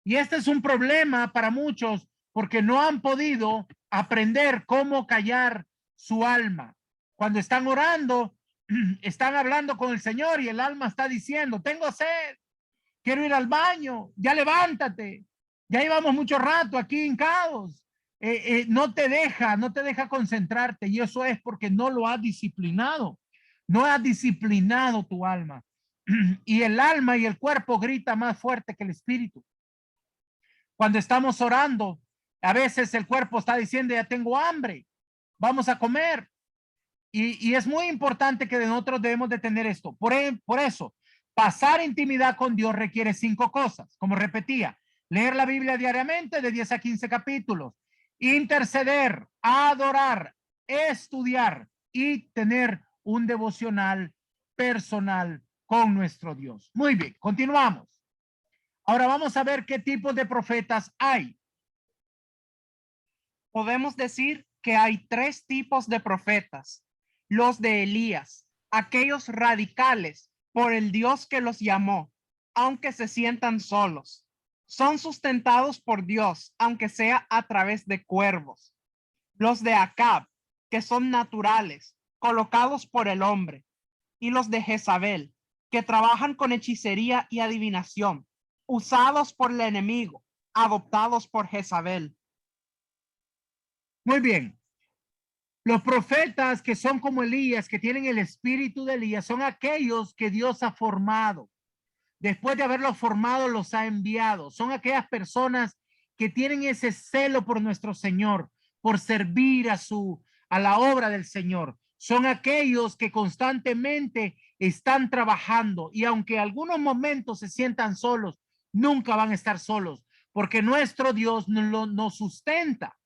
Y este es un problema para muchos porque no han podido aprender cómo callar su alma. Cuando están orando, están hablando con el Señor y el alma está diciendo, tengo sed, quiero ir al baño, ya levántate, ya llevamos mucho rato aquí hincados. No te deja concentrarte y eso es porque no lo has disciplinado. No has disciplinado tu alma. Y el alma y el cuerpo grita más fuerte que el espíritu. Cuando estamos orando, a veces el cuerpo está diciendo, ya tengo hambre, vamos a comer. Y es muy importante que nosotros debemos de tener esto. Por eso, pasar intimidad con Dios requiere 5 cosas. Como repetía, leer la Biblia diariamente de 10 a 15 capítulos, interceder, adorar, estudiar y tener un devocional personal con nuestro Dios. Muy bien, continuamos. Ahora vamos a ver qué tipos de profetas hay. Podemos decir que hay 3 tipos de profetas. Los de Elías, aquellos radicales por el Dios que los llamó, aunque se sientan solos. Son sustentados por Dios, aunque sea a través de cuervos. Los de Acab, que son naturales, colocados por el hombre. Y los de Jezabel, que trabajan con hechicería y adivinación, usados por el enemigo, adoptados por Jezabel. Muy bien. Los profetas que son como Elías, que tienen el espíritu de Elías, son aquellos que Dios ha formado. Después de haberlos formado, los ha enviado. Son aquellas personas que tienen ese celo por nuestro Señor, por servir a la obra del Señor. Son aquellos que constantemente están trabajando y aunque algunos momentos se sientan solos, nunca van a estar solos, porque nuestro Dios nos sustenta.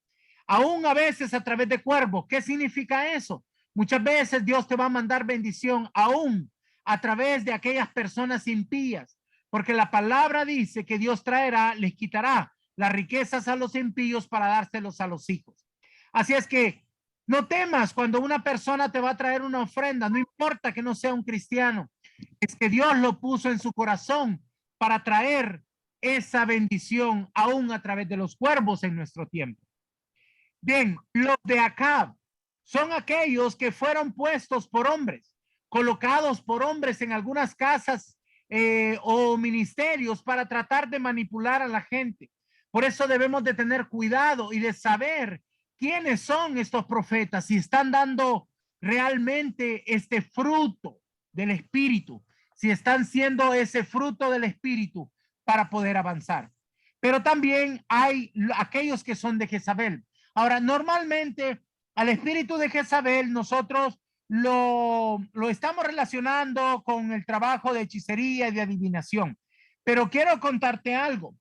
Aún a veces a través de cuervos. ¿Qué significa eso? Muchas veces Dios te va a mandar bendición aún a través de aquellas personas impías, porque la palabra dice que Dios traerá, les quitará las riquezas a los impíos para dárselos a los hijos. Así es que no temas cuando una persona te va a traer una ofrenda, no importa que no sea un cristiano, es que Dios lo puso en su corazón para traer esa bendición aún a través de los cuervos en nuestro tiempo. Bien, los de Acab son aquellos que fueron puestos por hombres, colocados por hombres en algunas casas o ministerios para tratar de manipular a la gente. Por eso debemos de tener cuidado y de saber quiénes son estos profetas, si están dando realmente este fruto del Espíritu, si están siendo ese fruto del Espíritu para poder avanzar. Pero también hay aquellos que son de Jezabel. Ahora, normalmente al espíritu de Jezabel nosotros lo estamos relacionando con el trabajo de hechicería y de adivinación. Pero quiero contarte algo.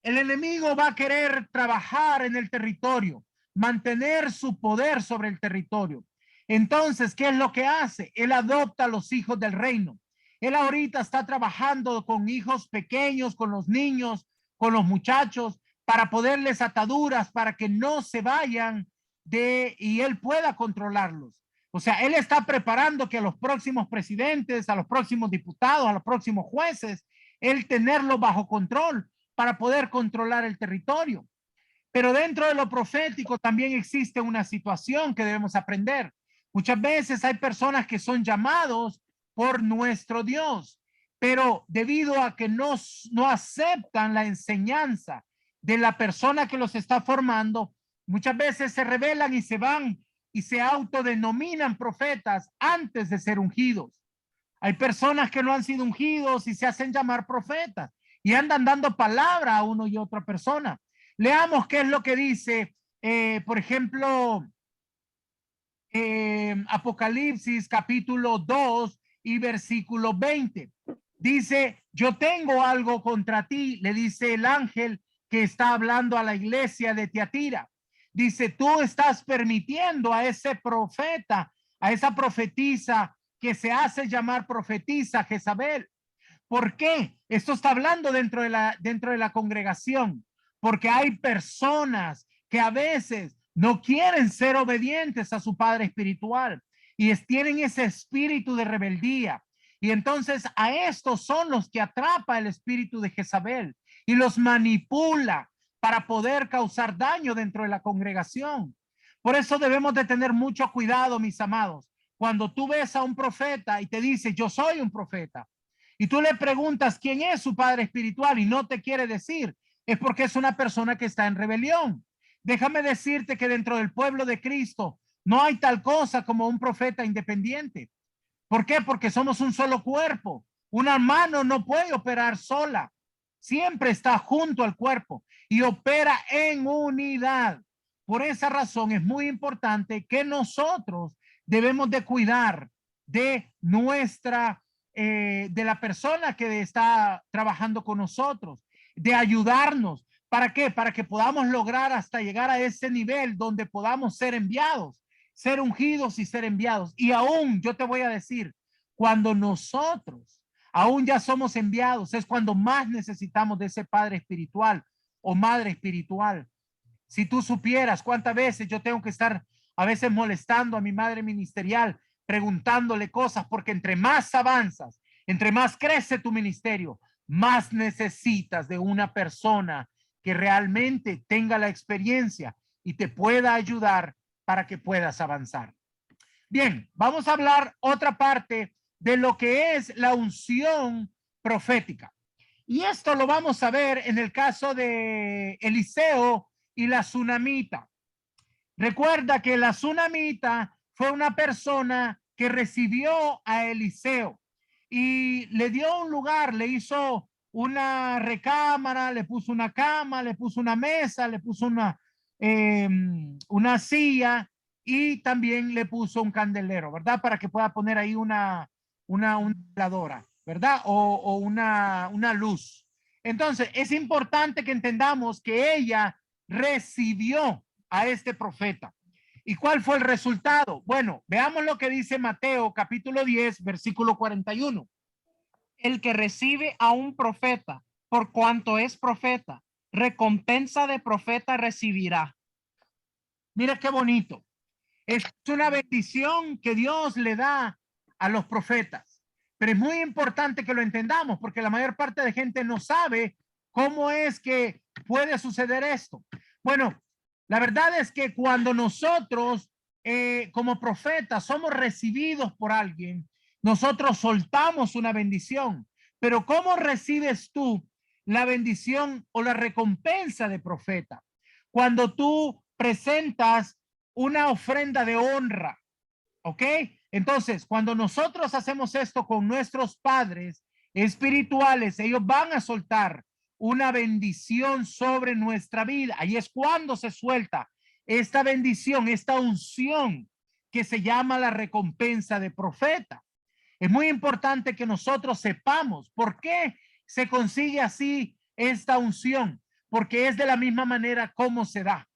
El enemigo va a querer trabajar en el territorio, mantener su poder sobre el territorio. Entonces, ¿qué es lo que hace? Él adopta a los hijos del reino. Él ahorita está trabajando con hijos pequeños, con los niños, con los muchachos, para poderles ataduras, para que no se vayan y él pueda controlarlos. O sea, él está preparando que a los próximos presidentes, a los próximos diputados, a los próximos jueces, él tenerlos bajo control para poder controlar el territorio. Pero dentro de lo profético también existe una situación que debemos aprender. Muchas veces hay personas que son llamados por nuestro Dios, pero debido a que no aceptan la enseñanza de la persona que los está formando, muchas veces se rebelan y se van y se autodenominan profetas antes de ser ungidos. Hay personas que no han sido ungidos y se hacen llamar profetas y andan dando palabra a uno y otra persona. Leamos qué es lo que dice, por ejemplo, Apocalipsis capítulo 2 y versículo 20. Dice, yo tengo algo contra ti, le dice el ángel que está hablando a la iglesia de Tiatira. Dice, tú estás permitiendo a ese profeta, a esa profetisa que se hace llamar profetisa Jezabel. ¿Por qué? Esto está hablando dentro de la congregación, porque hay personas que a veces no quieren ser obedientes a su padre espiritual y tienen ese espíritu de rebeldía. Y entonces a estos son los que atrapa el espíritu de Jezabel y los manipula para poder causar daño dentro de la congregación. Por eso debemos de tener mucho cuidado, mis amados. Cuando tú ves a un profeta y te dice, yo soy un profeta, y tú le preguntas quién es su padre espiritual y no te quiere decir, es porque es una persona que está en rebelión. Déjame decirte que dentro del pueblo de Cristo no hay tal cosa como un profeta independiente. ¿Por qué? Porque somos un solo cuerpo. Una mano no puede operar sola. Siempre está junto al cuerpo y opera en unidad. Por esa razón es muy importante que nosotros debemos de cuidar de de la persona que está trabajando con nosotros, de ayudarnos. ¿Para qué? Para que podamos lograr hasta llegar a ese nivel donde podamos ser enviados, ser ungidos y ser enviados. Y aún yo te voy a decir, cuando nosotros aún ya somos enviados. Es cuando más necesitamos de ese padre espiritual o madre espiritual. Si tú supieras cuántas veces yo tengo que estar a veces molestando a mi madre ministerial, preguntándole cosas, porque entre más avanzas, entre más crece tu ministerio, más necesitas de una persona que realmente tenga la experiencia y te pueda ayudar para que puedas avanzar. Bien, vamos a hablar otra parte de lo que es la unción profética. Y esto lo vamos a ver en el caso de Eliseo y la tsunamita. Recuerda que la tsunamita fue una persona que recibió a Eliseo y le dio un lugar, le hizo una recámara, le puso una cama, le puso una mesa, le puso una silla y también le puso un candelero, ¿verdad? Para que pueda poner ahí una veladora, ¿verdad? O una luz. Entonces, es importante que entendamos que ella recibió a este profeta. ¿Y cuál fue el resultado? Bueno, veamos lo que dice Mateo capítulo 10, versículo 41. El que recibe a un profeta, por cuanto es profeta, recompensa de profeta recibirá. Mira qué bonito. Es una bendición que Dios le da a los profetas. Pero es muy importante que lo entendamos porque la mayor parte de gente no sabe cómo es que puede suceder esto. Bueno, la verdad es que cuando nosotros como profetas somos recibidos por alguien, nosotros soltamos una bendición. Pero ¿cómo recibes tú la bendición o la recompensa de profeta? Cuando tú presentas una ofrenda de honra, ¿ok? Entonces, cuando nosotros hacemos esto con nuestros padres espirituales, ellos van a soltar una bendición sobre nuestra vida. Ahí es cuando se suelta esta bendición, esta unción que se llama la recompensa de profeta. Es muy importante que nosotros sepamos por qué se consigue así esta unción, porque es de la misma manera como se da.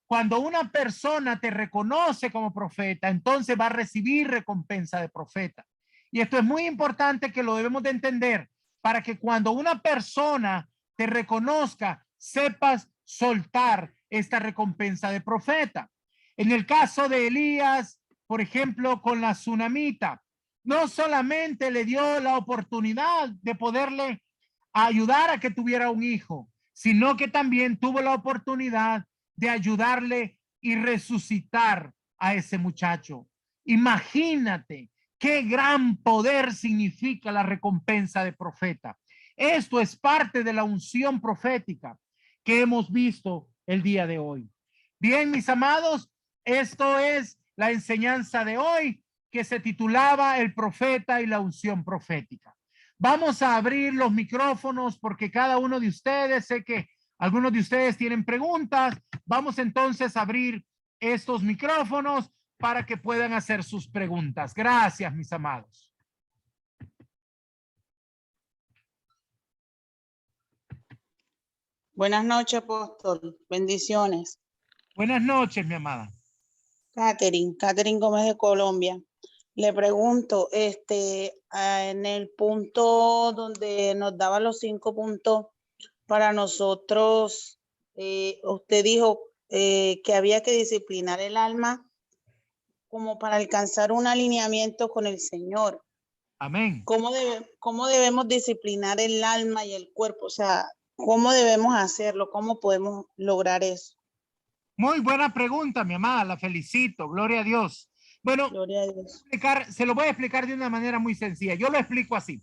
Cuando una persona te reconoce como profeta, entonces va a recibir recompensa de profeta. Y esto es muy importante que lo debemos de entender para que cuando una persona te reconozca, sepas soltar esta recompensa de profeta. En el caso de Elías, por ejemplo, con la tsunamita, no solamente le dio la oportunidad de poderle ayudar a que tuviera un hijo, sino que también tuvo la oportunidad de ayudarle y resucitar a ese muchacho. Imagínate qué gran poder significa la recompensa de profeta. Esto es parte de la unción profética que hemos visto el día de hoy. Bien, mis amados, esto es la enseñanza de hoy que se titulaba El profeta y la unción profética. Vamos a abrir los micrófonos porque cada uno de ustedes, sé que algunos de ustedes tienen preguntas. Vamos entonces a abrir estos micrófonos para que puedan hacer sus preguntas. Gracias, mis amados. Buenas noches, apóstol. Bendiciones. Buenas noches, mi amada. Catherine Gómez de Colombia. Le pregunto, en el punto donde nos daba los 5 puntos para nosotros, usted dijo que había que disciplinar el alma como para alcanzar un alineamiento con el Señor. Amén. ¿Cómo debemos disciplinar el alma y el cuerpo? O sea, ¿cómo debemos hacerlo? ¿Cómo podemos lograr eso? Muy buena pregunta, mi amada. La felicito. Gloria a Dios. Bueno, Gloria a Dios. Se lo voy a explicar de una manera muy sencilla. Yo lo explico así.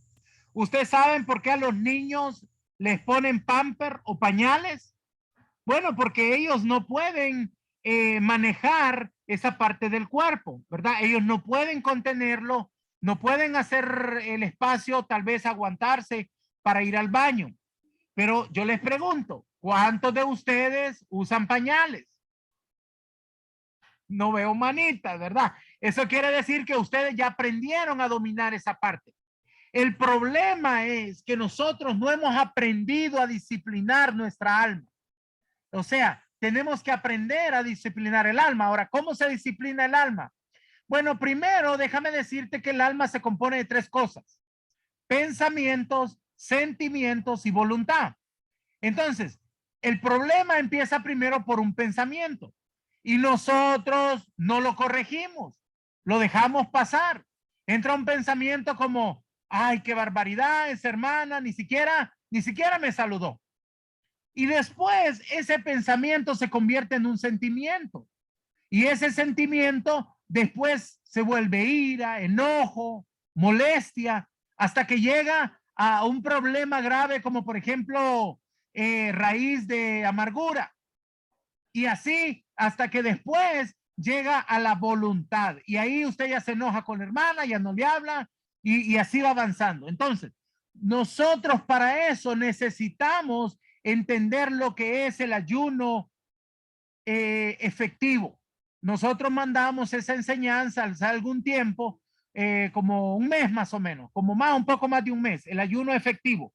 ¿Ustedes saben por qué a los niños les ponen pamper o pañales? Bueno, porque ellos no pueden manejar esa parte del cuerpo, ¿verdad? Ellos no pueden contenerlo, no pueden hacer el espacio, tal vez aguantarse para ir al baño. Pero yo les pregunto, ¿cuántos de ustedes usan pañales? No veo manitas, ¿verdad? Eso quiere decir que ustedes ya aprendieron a dominar esa parte. El problema es que nosotros no hemos aprendido a disciplinar nuestra alma. O sea, tenemos que aprender a disciplinar el alma. Ahora, ¿cómo se disciplina el alma? Bueno, primero déjame decirte que el alma se compone de 3 cosas. pensamientos, sentimientos y voluntad. Entonces, el problema empieza primero por un pensamiento y nosotros no lo corregimos, lo dejamos pasar. Entra un pensamiento como, ay, qué barbaridad, esa hermana ni siquiera me saludó. Y después ese pensamiento se convierte en un sentimiento. Y ese sentimiento después se vuelve ira, enojo, molestia, hasta que llega a un problema grave como por ejemplo raíz de amargura. Y así hasta que después llega a la voluntad. Y ahí usted ya se enoja con la hermana, ya no le habla y así va avanzando. Entonces, nosotros para eso necesitamos entender lo que es el ayuno efectivo. Nosotros mandamos esa enseñanza hace algún tiempo, como un mes más o menos, un poco más de un mes, el ayuno efectivo.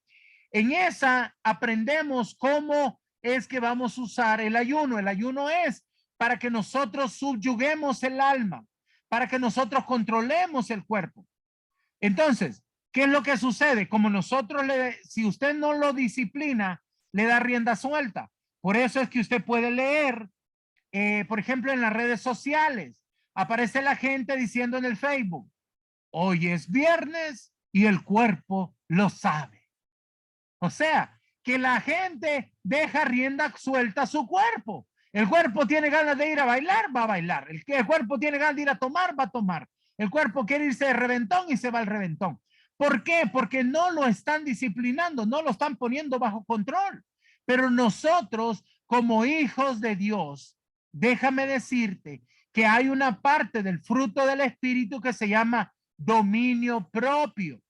En esa aprendemos cómo es que vamos a usar el ayuno. El ayuno es para que nosotros subyuguemos el alma, para que nosotros controlemos el cuerpo. Entonces, ¿qué es lo que sucede? Como nosotros, si usted no lo disciplina, le da rienda suelta. Por eso es que usted puede leer, por ejemplo, en las redes sociales, aparece la gente diciendo en el Facebook, hoy es viernes y el cuerpo lo sabe. O sea, que la gente deja rienda suelta a su cuerpo. El cuerpo tiene ganas de ir a bailar, va a bailar. El cuerpo tiene ganas de ir a tomar, va a tomar. El cuerpo quiere irse de reventón y se va al reventón. ¿Por qué? Porque no lo están disciplinando, no lo están poniendo bajo control. Pero nosotros, como hijos de Dios, déjame decirte que hay una parte del fruto del Espíritu que se llama dominio propio.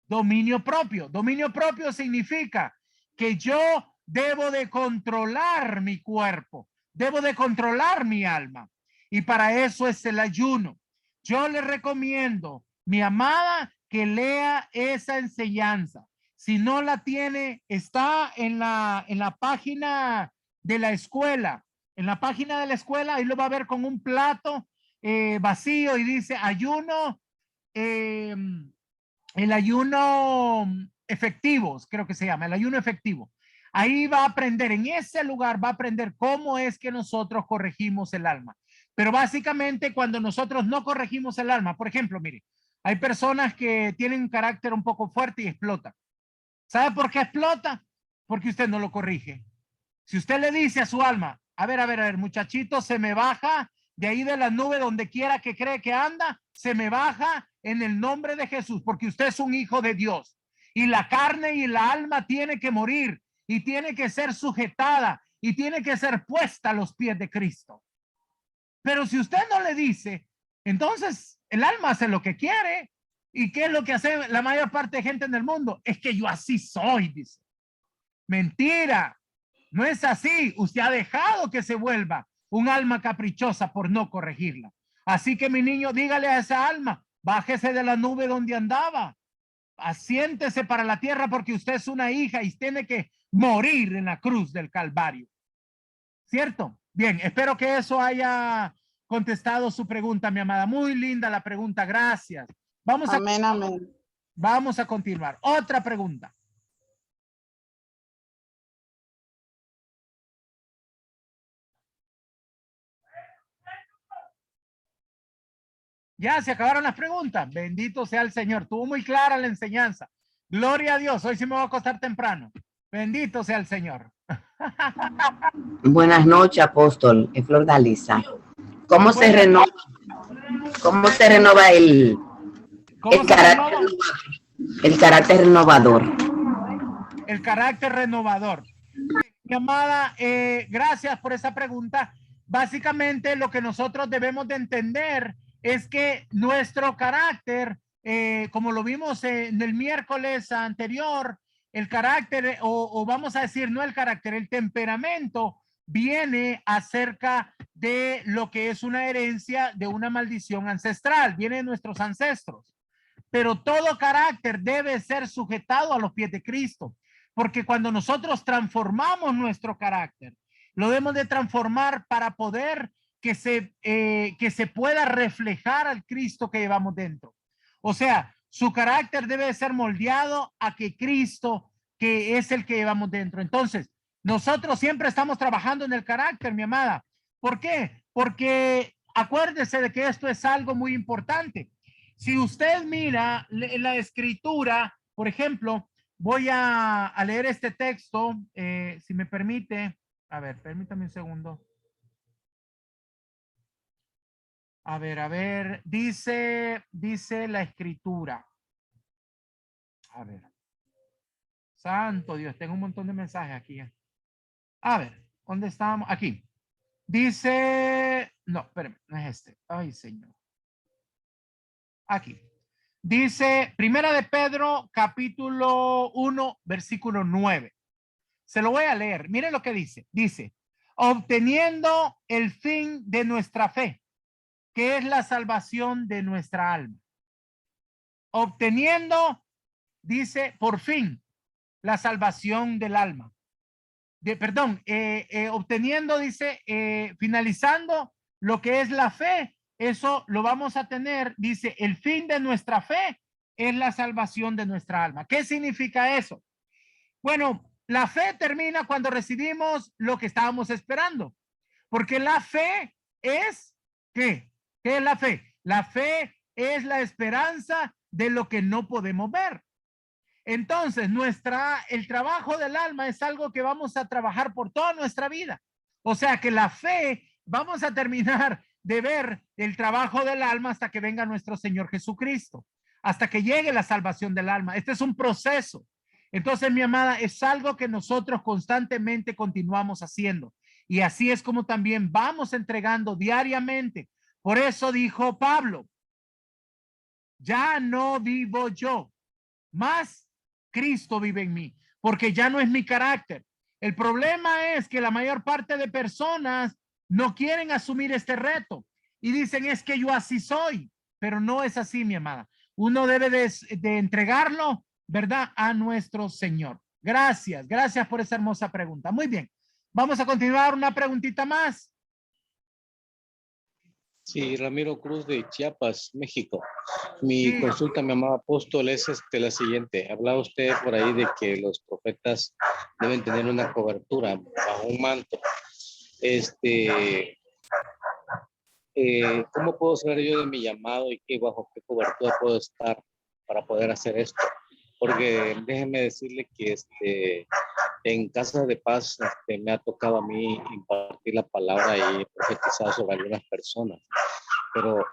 Dominio propio. Dominio propio significa que yo debo de controlar mi cuerpo, debo de controlar mi alma. Y para eso es el ayuno. Yo le recomiendo, mi amada, que lea esa enseñanza. Si no la tiene, está en la página de la escuela. En la página de la escuela, ahí lo va a ver con un plato vacío y dice ayuno, el ayuno efectivo, creo que se llama, el ayuno efectivo. Ahí va a aprender, en ese lugar va a aprender cómo es que nosotros corregimos el alma. Pero básicamente cuando nosotros no corregimos el alma, por ejemplo, mire, hay personas que tienen un carácter un poco fuerte y explotan. ¿Sabe por qué explota? Porque usted no lo corrige. Si usted le dice a su alma, a ver, muchachito, se me baja de ahí de la nube donde quiera que cree que anda, se me baja en el nombre de Jesús, porque usted es un hijo de Dios. Y la carne y la alma tiene que morir y tiene que ser sujetada y tiene que ser puesta a los pies de Cristo. Pero si usted no le dice, entonces el alma hace lo que quiere. ¿Y qué es lo que hace la mayor parte de gente en el mundo? Es que yo así soy, dice. Mentira, no es así. Usted ha dejado que se vuelva un alma caprichosa por no corregirla. Así que mi niño, dígale a esa alma, bájese de la nube donde andaba, asiéntese para la tierra porque usted es una hija y tiene que morir en la cruz del Calvario. ¿Cierto? Bien, espero que eso haya contestado su pregunta, mi amada. Muy linda la pregunta, gracias. Amén, amén. Vamos a continuar. Otra pregunta. Ya se acabaron las preguntas. Bendito sea el Señor. Estuvo muy clara la enseñanza. Gloria a Dios. Hoy sí me voy a acostar temprano. Bendito sea el Señor. Buenas noches, apóstol. Es Flor Dalisa. ¿Cómo se renova el carácter renovador? El carácter renovador. Mi amada, gracias por esa pregunta. Básicamente lo que nosotros debemos de entender es que nuestro carácter, como lo vimos en el miércoles anterior, el carácter, o vamos a decir, no el carácter, el temperamento viene acerca de lo que es una herencia de una maldición ancestral, viene de nuestros ancestros. Pero todo carácter debe ser sujetado a los pies de Cristo, porque cuando nosotros transformamos nuestro carácter, lo debemos de transformar para poder que se pueda reflejar al Cristo que llevamos dentro. O sea, Su carácter debe de ser moldeado a que Cristo, que es el que llevamos dentro. Entonces, nosotros siempre estamos trabajando en el carácter, mi amada. ¿Por qué? Porque acuérdese de que esto es algo muy importante. Si usted mira en la escritura, por ejemplo, voy a leer este texto, si me permite. A ver, permítame un segundo. A ver, dice la escritura. A ver. Santo Dios, tengo un montón de mensajes aquí. A ver, ¿dónde estamos? Aquí. Dice, no, espérame, no es este. Ay, Señor. Aquí. Dice, Primera de Pedro, capítulo 1, versículo 9. Se lo voy a leer. Miren lo que dice. Dice, obteniendo el fin de nuestra fe, que es la salvación de nuestra alma. Obteniendo, dice, por fin, la salvación del alma. Obteniendo, dice, finalizando lo que es la fe, eso lo vamos a tener, dice, el fin de nuestra fe es la salvación de nuestra alma. ¿Qué significa eso? Bueno, la fe termina cuando recibimos lo que estábamos esperando, porque la fe es, ¿qué? ¿Qué es la fe? La fe es la esperanza de lo que no podemos ver. Entonces, el trabajo del alma es algo que vamos a trabajar por toda nuestra vida. O sea que la fe, vamos a terminar de ver el trabajo del alma hasta que venga nuestro Señor Jesucristo, hasta que llegue la salvación del alma. Este es un proceso. Entonces, mi amada, es algo que nosotros constantemente continuamos haciendo. Y así es como también vamos entregando diariamente. Por eso dijo Pablo, ya no vivo yo, más Cristo vive en mí, porque ya no es mi carácter. El problema es que la mayor parte de personas no quieren asumir este reto y dicen es que yo así soy, pero no es así, mi amada. Uno debe de entregarlo, ¿verdad? A nuestro Señor. Gracias por esa hermosa pregunta. Muy bien, vamos a continuar una preguntita más. Sí, Ramiro Cruz de Chiapas, México. Mi consulta, mi amado apóstol, es la siguiente. Hablaba usted por ahí de que los profetas deben tener una cobertura bajo un manto. ¿Cómo puedo saber yo de mi llamado y bajo qué cobertura puedo estar para poder hacer esto? Porque déjeme decirle que en Casa de Paz me ha tocado a mí impartir la palabra y profetizar sobre algunas personas. Pero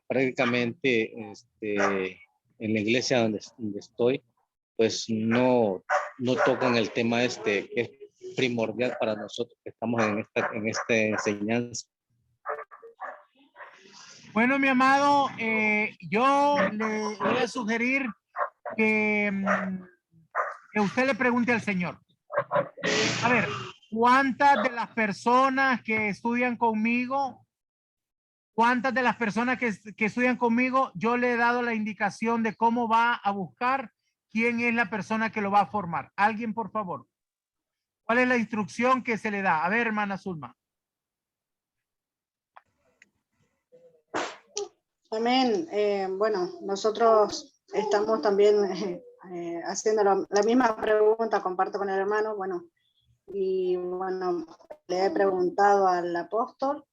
prácticamente en la iglesia donde estoy, pues no tocan el tema que es primordial para nosotros que estamos en esta enseñanza. Bueno, mi amado, yo le voy a sugerir que usted le pregunte al Señor. A ver, ¿cuántas de las personas que estudian conmigo, yo le he dado la indicación de cómo va a buscar quién es la persona que lo va a formar? Alguien, por favor. ¿Cuál es la instrucción que se le da? A ver, hermana Zulma. Amén. Bueno, nosotros estamos también haciendo la misma pregunta, comparto con el hermano, y le he preguntado al apóstol,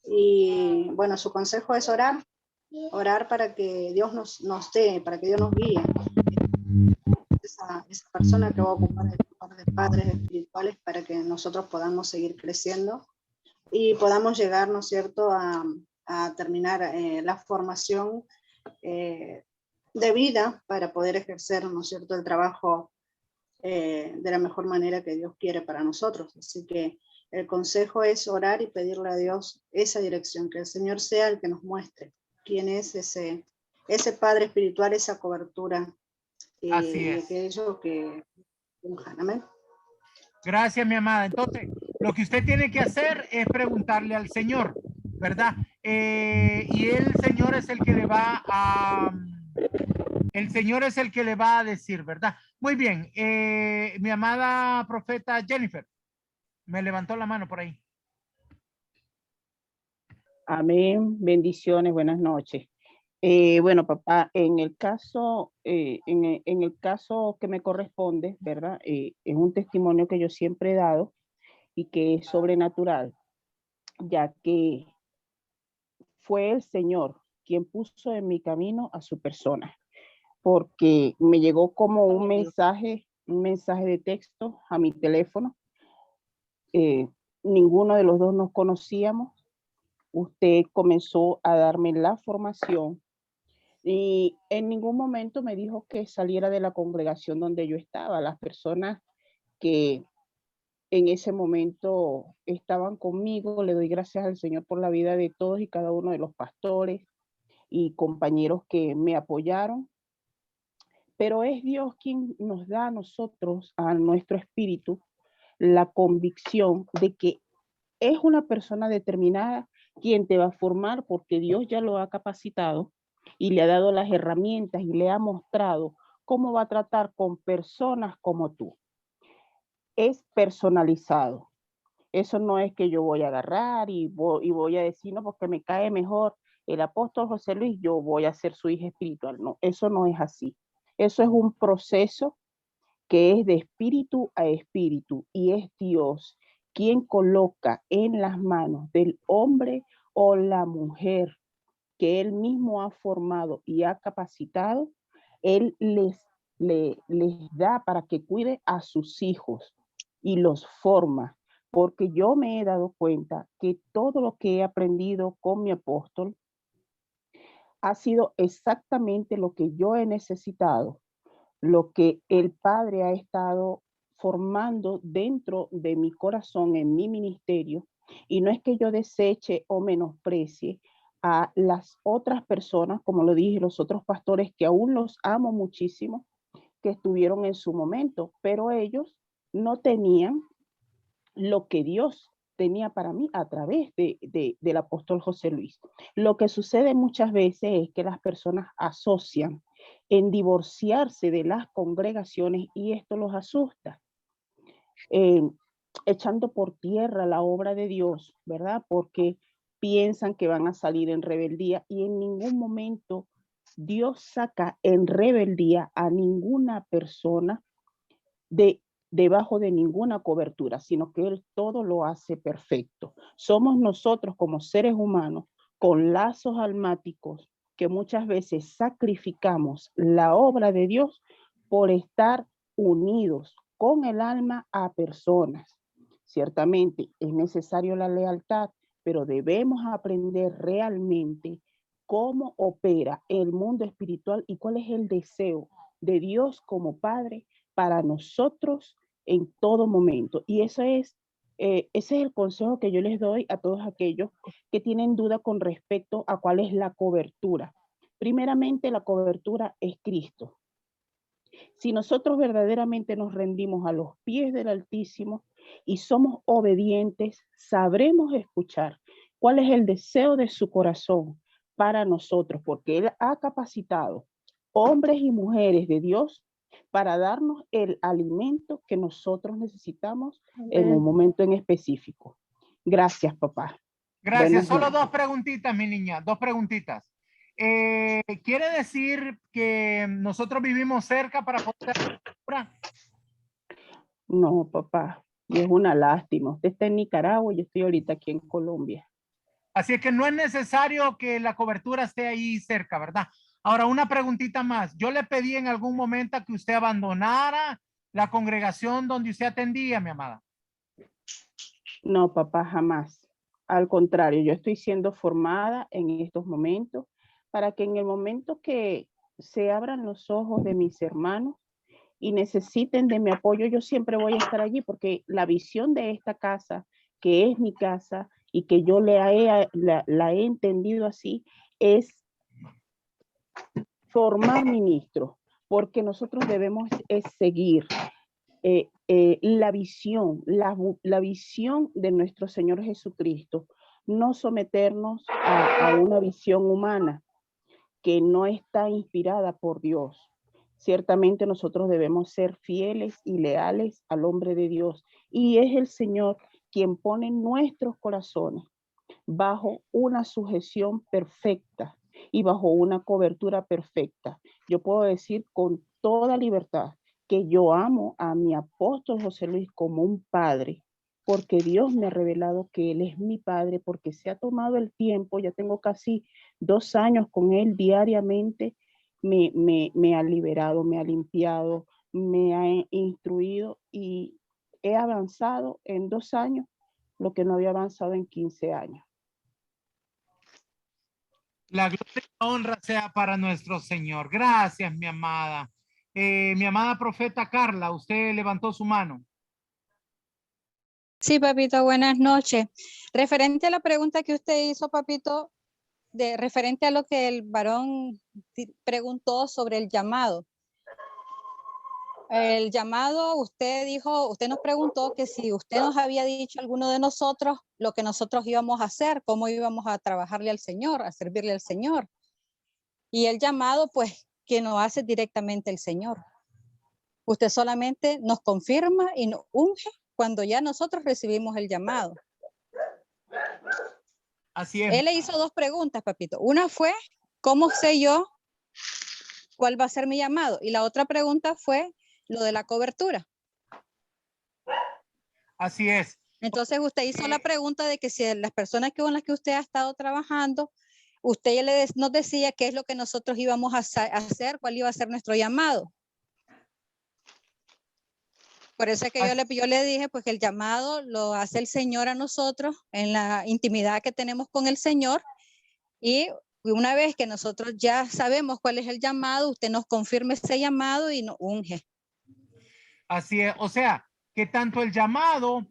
y bueno, su consejo es orar para que Dios nos dé, para que Dios nos guíe. Esa persona que va a ocupar el lugar de padres espirituales para que nosotros podamos seguir creciendo y podamos llegar, ¿no es cierto?, a terminar la formación de vida para poder ejercer, ¿no es cierto?, el trabajo de la mejor manera que Dios quiere para nosotros. Así que el consejo es orar y pedirle a Dios esa dirección, que el Señor sea el que nos muestre quién es ese Padre espiritual, esa cobertura. Así es. Aquello que unjan. Amén. Gracias, mi amada. Entonces, lo que usted tiene que hacer es preguntarle al Señor, ¿verdad? Y el Señor es el que le va a decir, ¿verdad? Muy bien. Mi amada profeta Jennifer, me levantó la mano por ahí. Amén. Bendiciones. Buenas noches. Bueno, papá, en el caso que me corresponde, ¿verdad? Es un testimonio que yo siempre he dado y que es sobrenatural, ya que fue el Señor quien puso en mi camino a su persona, porque me llegó como un mensaje de texto a mi teléfono. Ninguno de los dos nos conocíamos. Usted comenzó a darme la formación y en ningún momento me dijo que saliera de la congregación donde yo estaba. Las personas que en ese momento estaban conmigo, le doy gracias al Señor por la vida de todos y cada uno de los pastores y compañeros que me apoyaron. Pero es Dios quien nos da a nosotros, a nuestro espíritu, la convicción de que es una persona determinada quien te va a formar, porque Dios ya lo ha capacitado y le ha dado las herramientas y le ha mostrado cómo va a tratar con personas como tú. Es personalizado. Eso no es que yo voy a agarrar y voy a decir, no, porque me cae mejor el apóstol José Luis, yo voy a ser su hija espiritual. No, eso no es así. Eso es un proceso que es de espíritu a espíritu y es Dios quien coloca en las manos del hombre o la mujer que él mismo ha formado y ha capacitado, él les da para que cuide a sus hijos y los forma, porque yo me he dado cuenta que todo lo que he aprendido con mi apóstol ha sido exactamente lo que yo he necesitado, lo que el Padre ha estado formando dentro de mi corazón, en mi ministerio, y no es que yo deseche o menosprecie a las otras personas, como lo dije, los otros pastores que aún los amo muchísimo, que estuvieron en su momento, pero ellos no tenían lo que Dios tenía para mí a través del apóstol José Luis. Lo que sucede muchas veces es que las personas asocian en divorciarse de las congregaciones y esto los asusta, echando por tierra la obra de Dios, ¿verdad? Porque piensan que van a salir en rebeldía y en ningún momento Dios saca en rebeldía a ninguna persona debajo de ninguna cobertura, sino que Él todo lo hace perfecto. Somos nosotros como seres humanos con lazos almáticos que muchas veces sacrificamos la obra de Dios por estar unidos con el alma a personas. Ciertamente es necesario la lealtad, pero debemos aprender realmente cómo opera el mundo espiritual y cuál es el deseo de Dios como Padre para nosotros en todo momento. Y ese es el consejo que yo les doy a todos aquellos que tienen duda con respecto a cuál es la cobertura. Primeramente, la cobertura es Cristo. Si nosotros verdaderamente nos rendimos a los pies del Altísimo y somos obedientes, sabremos escuchar cuál es el deseo de su corazón para nosotros, porque Él ha capacitado hombres y mujeres de Dios para darnos el alimento que nosotros necesitamos en un momento en específico. Gracias, papá. Gracias. Solo dos preguntitas, mi niña, dos preguntitas. ¿Quiere decir que nosotros vivimos cerca para poder? No, papá, y es una lástima. Usted está en Nicaragua y yo estoy ahorita aquí en Colombia. Así es que no es necesario que la cobertura esté ahí cerca, ¿verdad? Ahora, una preguntita más. Yo le pedí en algún momento que usted abandonara la congregación donde usted atendía, mi amada. No, papá, jamás. Al contrario, yo estoy siendo formada en estos momentos para que en el momento que se abran los ojos de mis hermanos y necesiten de mi apoyo, yo siempre voy a estar allí porque la visión de esta casa, que es mi casa y que yo la he entendido así, es formar ministros, porque nosotros debemos seguir la visión de nuestro Señor Jesucristo, no someternos a una visión humana que no está inspirada por Dios. Ciertamente nosotros debemos ser fieles y leales al hombre de Dios y es el Señor quien pone nuestros corazones bajo una sujeción perfecta y bajo una cobertura perfecta. Yo puedo decir con toda libertad que yo amo a mi apóstol José Luis como un padre, porque Dios me ha revelado que Él es mi padre, porque se ha tomado el tiempo, ya tengo casi 2 años con Él diariamente, me ha liberado, me ha limpiado, me ha instruido y he avanzado en 2 años lo que no había avanzado en 15 años. La gloria y la honra sea para nuestro Señor. Gracias, mi amada. Mi amada profeta Carla, usted levantó su mano. Sí, papito, buenas noches. Referente a la pregunta que usted hizo, papito, referente a lo que el varón preguntó sobre el llamado. El llamado, usted nos preguntó que si usted nos había dicho a alguno de nosotros lo que nosotros íbamos a hacer, cómo íbamos a trabajarle al Señor, a servirle al Señor. Y el llamado, pues, que nos hace directamente el Señor. Usted solamente nos confirma y nos unge cuando ya nosotros recibimos el llamado. Así es. Él le hizo 2 preguntas, papito. Una fue, ¿cómo sé yo cuál va a ser mi llamado? Y la otra pregunta fue lo de la cobertura. Así es. Entonces usted hizo la pregunta de que si las personas con las que usted ha estado trabajando, usted nos decía qué es lo que nosotros íbamos a hacer, cuál iba a ser nuestro llamado. Por eso es que yo le dije pues que el llamado lo hace el Señor a nosotros en la intimidad que tenemos con el Señor, y una vez que nosotros ya sabemos cuál es el llamado, usted nos confirma ese llamado y nos unge. Así es, o sea, que tanto el llamado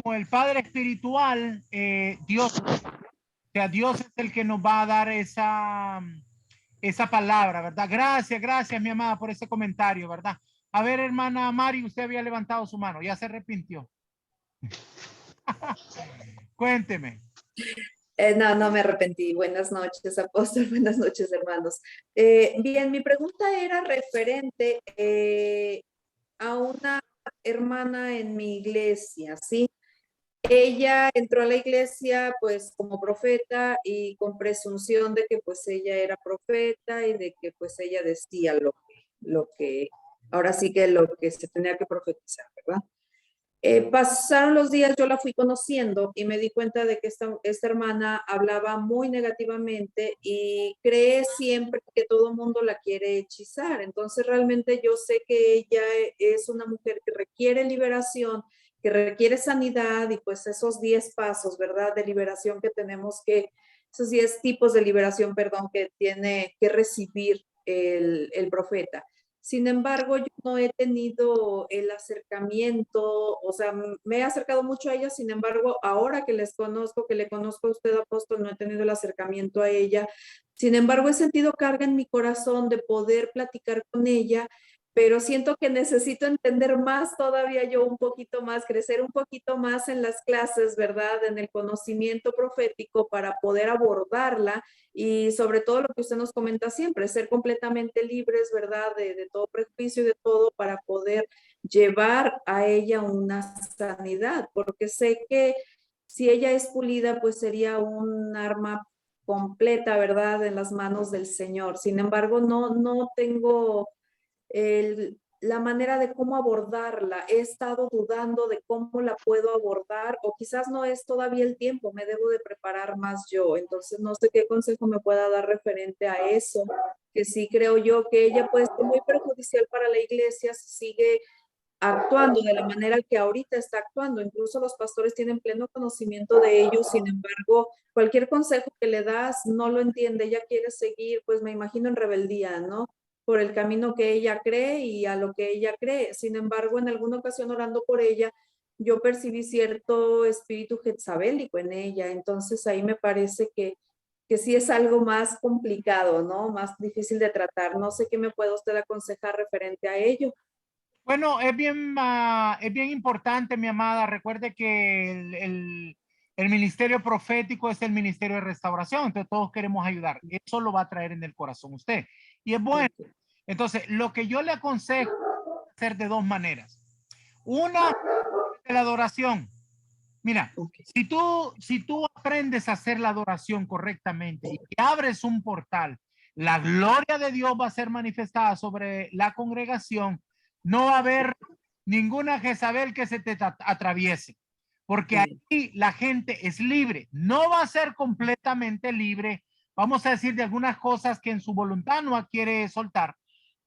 como el Padre Espiritual, Dios, o sea, Dios es el que nos va a dar esa palabra, ¿verdad? Gracias, mi amada, por ese comentario, ¿verdad? A ver, hermana Mari, usted había levantado su mano, ya se arrepintió. Cuénteme. No me arrepentí. Buenas noches, apóstol. Buenas noches, hermanos. Bien, mi pregunta era referente a una hermana en mi iglesia, ¿sí? Ella entró a la iglesia pues como profeta y con presunción de que pues ella era profeta y de que pues ella decía lo que ahora sí que lo que se tenía que profetizar, ¿verdad? Pasaron los días, yo la fui conociendo y me di cuenta de que esta hermana hablaba muy negativamente y cree siempre que todo el mundo la quiere hechizar. Entonces realmente yo sé que ella es una mujer que requiere liberación, que requiere sanidad y pues esos 10 pasos, ¿verdad? De liberación que tenemos esos 10 tipos de liberación, perdón, que tiene que recibir el profeta. Sin embargo, yo no he tenido el acercamiento, o sea, me he acercado mucho a ella, sin embargo, ahora que les conozco, que le conozco a usted, apóstol, no he tenido el acercamiento a ella. Sin embargo, he sentido carga en mi corazón de poder platicar con ella, pero siento que necesito entender más todavía yo un poquito más, crecer un poquito más en las clases, ¿verdad? En el conocimiento profético para poder abordarla y sobre todo lo que usted nos comenta siempre, ser completamente libres, ¿verdad? De todo prejuicio y de todo para poder llevar a ella una sanidad, porque sé que si ella es pulida, pues sería un arma completa, ¿verdad? En las manos del Señor. Sin embargo, no tengo la manera de cómo abordarla. He estado dudando de cómo la puedo abordar o quizás no es todavía el tiempo, me debo de preparar más yo. Entonces no sé qué consejo me pueda dar referente a eso, que sí creo yo que ella puede ser muy perjudicial para la iglesia si sigue actuando de la manera que ahorita está actuando. Incluso los pastores tienen pleno conocimiento de ello, sin embargo, cualquier consejo que le das no lo entiende, ella quiere seguir, pues me imagino en rebeldía, ¿no? Por el camino que ella cree y a lo que ella cree. Sin embargo, en alguna ocasión orando por ella, yo percibí cierto espíritu jezabélico en ella. Entonces ahí me parece que sí es algo más complicado, ¿no? Más difícil de tratar. No sé qué me puede usted aconsejar referente a ello. Bueno, es bien importante, mi amada. Recuerde que el ministerio profético es el ministerio de restauración. Entonces todos queremos ayudar. Eso lo va a traer en el corazón usted. Y es bueno. Entonces, lo que yo le aconsejo es hacer de 2 maneras. Una, la adoración. Mira, si tú aprendes a hacer la adoración correctamente y que abres un portal, la gloria de Dios va a ser manifestada sobre la congregación. No va a haber ninguna Jezabel que se te atraviese, porque aquí la gente es libre. No va a ser completamente libre, vamos a decir, de algunas cosas que en su voluntad no quiere soltar,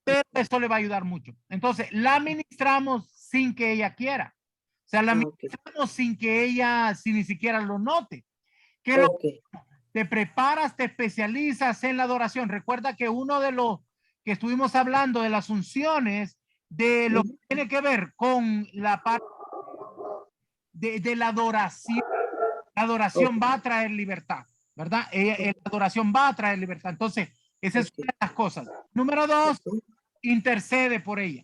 pero eso le va a ayudar mucho. Entonces, la ministramos sin que ella quiera. O sea, la ministramos sin que ella, sin ni siquiera lo note. ¿Qué lo te preparas, te especializas en la adoración? Recuerda que uno de los que estuvimos hablando de las unciones, de lo que tiene que ver con la parte de la adoración va a traer libertad, ¿verdad? La adoración va a traer libertad. Entonces, esa es una de las cosas. Número 2, intercede por ella.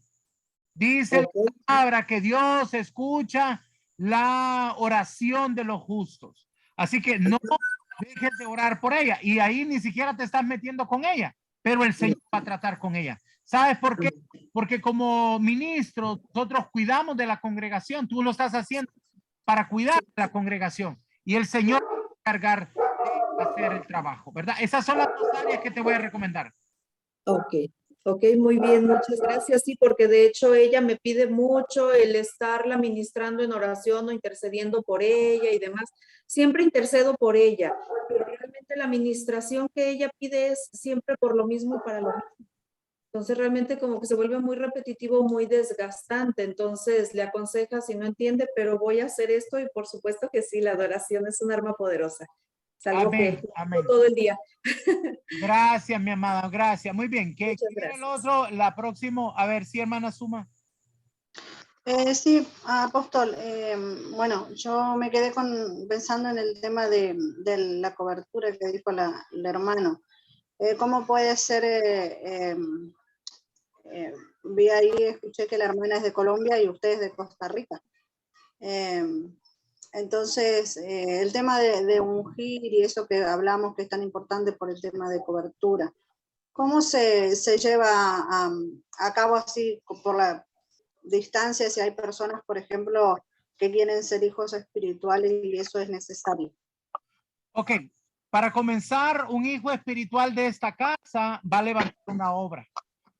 Dice la palabra que Dios escucha la oración de los justos. Así que no dejes de orar por ella. Y ahí ni siquiera te estás metiendo con ella, pero el Señor va a tratar con ella. ¿Sabes por qué? Porque como ministro, nosotros cuidamos de la congregación. Tú lo estás haciendo para cuidar de la congregación. Y el Señor va a encargar de hacer el trabajo, ¿verdad? Esas son las dos áreas que te voy a recomendar. Ok, muy bien, muchas gracias. Sí, porque de hecho ella me pide mucho el estarla ministrando en oración o intercediendo por ella y demás. Siempre intercedo por ella, pero realmente la administración que ella pide es siempre por lo mismo y para lo mismo. Entonces realmente como que se vuelve muy repetitivo, muy desgastante. Entonces le aconseja si no entiende, pero voy a hacer esto y por supuesto que sí, la adoración es un arma poderosa. Es algo que todo el día. Gracias, mi amada, gracias. Muy bien. ¿Qué quiere el otro? La próxima, a ver, sí, hermana Suma. Sí, apóstol, bueno, yo me quedé pensando en el tema de la cobertura que dijo el hermano. ¿Cómo puede ser? Vi ahí, escuché que la hermana es de Colombia y usted es de Costa Rica. Entonces, el tema de ungir y eso que hablamos que es tan importante por el tema de cobertura, ¿cómo se lleva a cabo así por la distancia si hay personas, por ejemplo, que quieren ser hijos espirituales y eso es necesario? Ok, para comenzar, un hijo espiritual de esta casa va a levantar una obra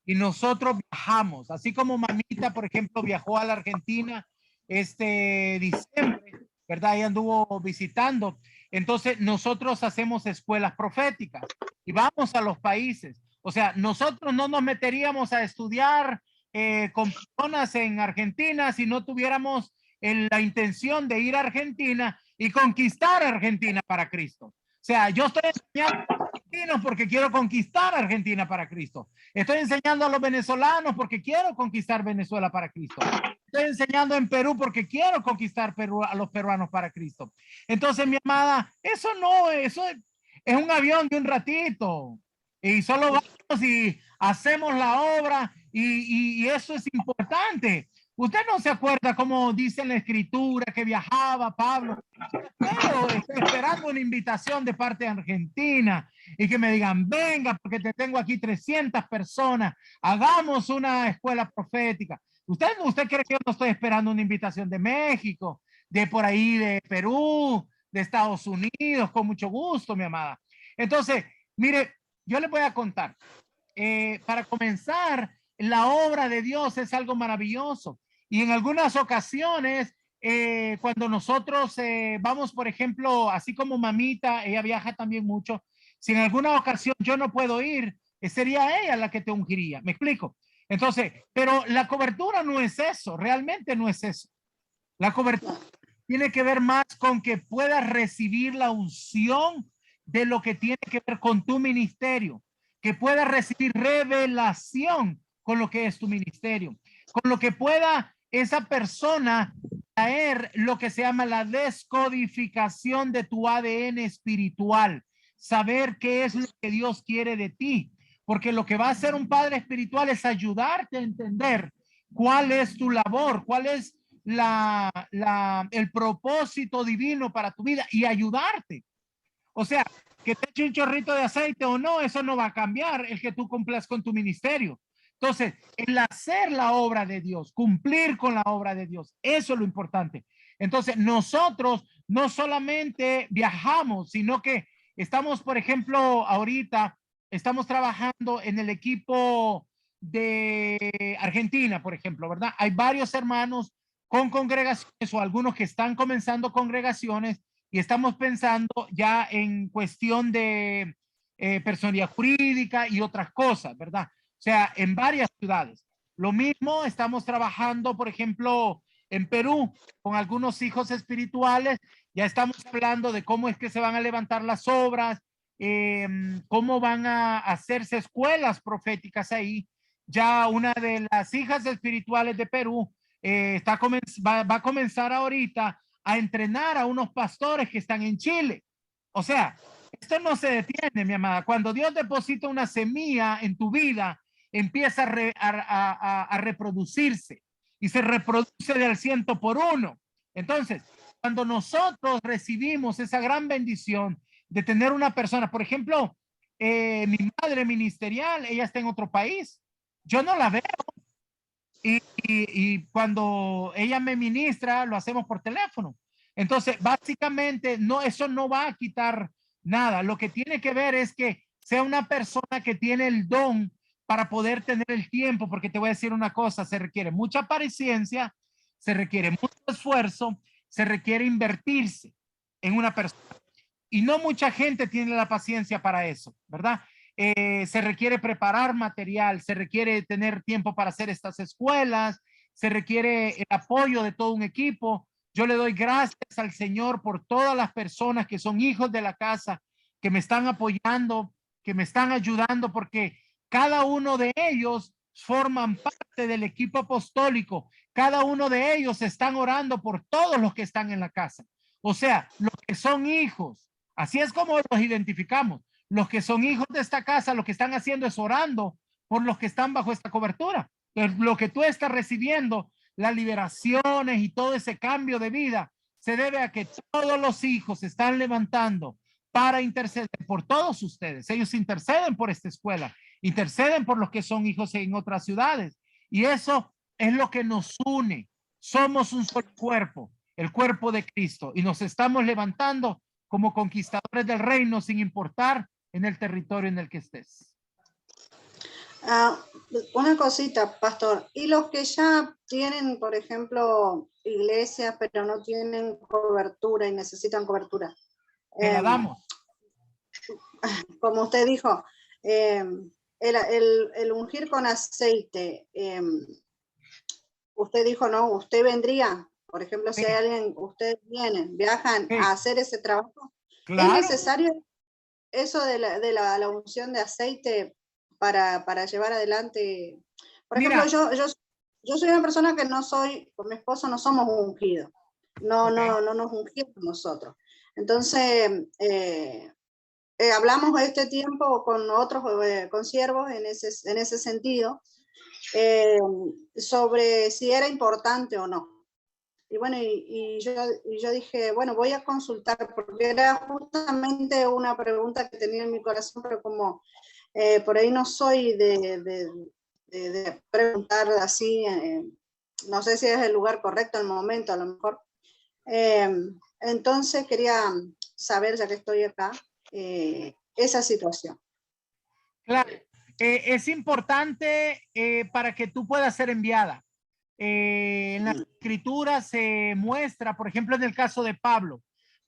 y nosotros viajamos, así como mamita, por ejemplo, viajó a la Argentina este diciembre, ¿verdad? Ella anduvo visitando. Entonces, nosotros hacemos escuelas proféticas y vamos a los países. O sea, nosotros no nos meteríamos a estudiar con personas en Argentina si no tuviéramos la intención de ir a Argentina y conquistar Argentina para Cristo. O sea, yo estoy enseñando a los argentinos porque quiero conquistar Argentina para Cristo. Estoy enseñando a los venezolanos porque quiero conquistar Venezuela para Cristo. Estoy enseñando en Perú porque quiero conquistar Perú, a los peruanos para Cristo. Entonces, mi amada, eso es un avión de un ratito. Y solo vamos y hacemos la obra y eso es importante. Usted no se acuerda cómo dice en la escritura que viajaba Pablo. Pero estoy esperando una invitación de parte de Argentina y que me digan, venga, porque te tengo aquí 300 personas, hagamos una escuela profética. ¿Usted cree que yo no estoy esperando una invitación de México, de por ahí, de Perú, de Estados Unidos? Con mucho gusto, mi amada. Entonces, mire, yo les voy a contar. Para comenzar, la obra de Dios es algo maravilloso. Y en algunas ocasiones, cuando nosotros vamos, por ejemplo, así como mamita, ella viaja también mucho. Si en alguna ocasión yo no puedo ir, sería ella la que te ungiría. ¿Me explico? Entonces, pero la cobertura no es eso, realmente no es eso. La cobertura tiene que ver más con que puedas recibir la unción de lo que tiene que ver con tu ministerio, que puedas recibir revelación con lo que es tu ministerio, con lo que pueda esa persona traer lo que se llama la descodificación de tu ADN espiritual, saber qué es lo que Dios quiere de ti, porque lo que va a hacer un padre espiritual es ayudarte a entender cuál es tu labor, cuál es el propósito divino para tu vida y ayudarte. O sea, que te eche un chorrito de aceite o no, eso no va a cambiar el que tú cumplas con tu ministerio. Entonces, el hacer la obra de Dios, cumplir con la obra de Dios, eso es lo importante. Entonces, nosotros no solamente viajamos, sino que estamos, por ejemplo, ahorita estamos trabajando en el equipo de Argentina, por ejemplo, ¿verdad? Hay varios hermanos con congregaciones o algunos que están comenzando congregaciones y estamos pensando ya en cuestión de personalidad jurídica y otras cosas, ¿verdad? O sea, en varias ciudades. Lo mismo estamos trabajando, por ejemplo, en Perú, con algunos hijos espirituales. Ya estamos hablando de cómo es que se van a levantar las obras, cómo van a hacerse escuelas proféticas ahí. Ya una de las hijas espirituales de Perú va a comenzar ahorita a entrenar a unos pastores que están en Chile. O sea, esto no se detiene, mi amada. Cuando Dios deposita una semilla en tu vida, empieza a reproducirse y se reproduce del 100%. Entonces, cuando nosotros recibimos esa gran bendición de tener una persona, por ejemplo, mi madre ministerial, ella está en otro país, yo no la veo. Y cuando ella me ministra, lo hacemos por teléfono. Entonces, básicamente, no, eso no va a quitar nada. Lo que tiene que ver es que sea una persona que tiene el don para poder tener el tiempo, porque te voy a decir una cosa, se requiere mucha paciencia, se requiere mucho esfuerzo, se requiere invertirse en una persona. Y no mucha gente tiene la paciencia para eso, ¿verdad? Se requiere preparar material, se requiere tener tiempo para hacer estas escuelas, se requiere el apoyo de todo un equipo. Yo le doy gracias al Señor por todas las personas que son hijos de la casa, que me están apoyando, que me están ayudando, porque cada uno de ellos forman parte del equipo apostólico. Cada uno de ellos están orando por todos los que están en la casa. O sea, los que son hijos, así es como los identificamos. Los que son hijos de esta casa, lo que están haciendo es orando por los que están bajo esta cobertura. Entonces, lo que tú estás recibiendo, las liberaciones y todo ese cambio de vida, se debe a que todos los hijos se están levantando para interceder por todos ustedes. Ellos interceden por esta escuela, interceden por los que son hijos en otras ciudades. Y eso es lo que nos une. Somos un solo cuerpo, el cuerpo de Cristo, y nos estamos levantando como conquistadores del reino sin importar en el territorio en el que estés. Una cosita, pastor. ¿Y los que ya tienen, por ejemplo, iglesias, pero no tienen cobertura y necesitan cobertura? La damos. Como usted dijo, el ungir con aceite, usted dijo, no, usted vendría. Por ejemplo, si hay alguien, ustedes viajan a hacer ese trabajo. Claro. ¿Es necesario eso de la unción de aceite para llevar adelante? Por ejemplo, yo soy una persona que no soy, con mi esposo no somos ungidos. No nos ungimos nosotros. Entonces, hablamos este tiempo con otros consiervos en ese sentido, sobre si era importante o no. Y bueno, y yo dije, bueno, voy a consultar, porque era justamente una pregunta que tenía en mi corazón, pero como por ahí no soy de preguntar así, no sé si es el lugar correcto, el momento, a lo mejor. Entonces quería saber, ya que estoy acá, esa situación. Claro, es importante para que tú puedas ser enviada. En la escritura se muestra, por ejemplo, en el caso de Pablo.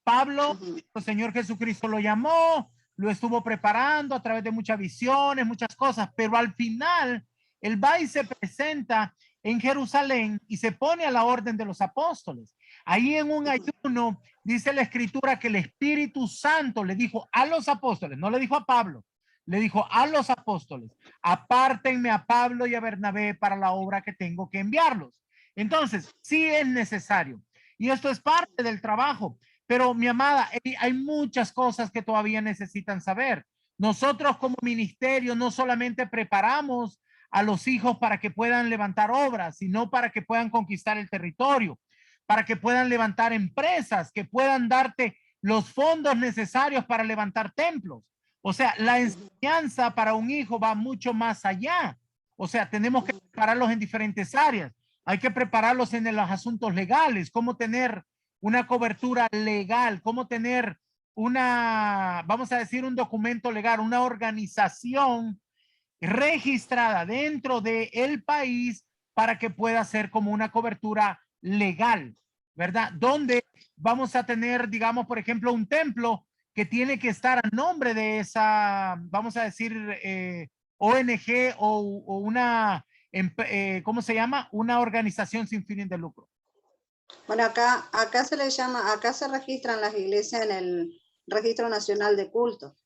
Pablo, el Señor Jesucristo lo llamó, lo estuvo preparando a través de muchas visiones, muchas cosas, pero al final él va y se presenta en Jerusalén y se pone a la orden de los apóstoles. Ahí en un ayuno dice la escritura que el Espíritu Santo le dijo a los apóstoles, no le dijo a Pablo, le dijo a los apóstoles, apártenme a Pablo y a Bernabé para la obra que tengo que enviarlos. Entonces, sí es necesario. Y esto es parte del trabajo. Pero, mi amada, hay muchas cosas que todavía necesitan saber. Nosotros como ministerio no solamente preparamos a los hijos para que puedan levantar obras, sino para que puedan conquistar el territorio, para que puedan levantar empresas, que puedan darte los fondos necesarios para levantar templos. O sea, la enseñanza para un hijo va mucho más allá. O sea, tenemos que prepararlos en diferentes áreas. Hay que prepararlos en los asuntos legales, cómo tener una cobertura legal, cómo tener una, vamos a decir, un documento legal, una organización registrada dentro del país para que pueda ser como una cobertura legal, ¿verdad? Donde vamos a tener, digamos, por ejemplo, un templo que tiene que estar a nombre de esa, vamos a decir, ONG o una, ¿cómo se llama? Una organización sin fines de lucro. Bueno, acá se le llama, acá se registran las iglesias en el Registro Nacional de Cultos.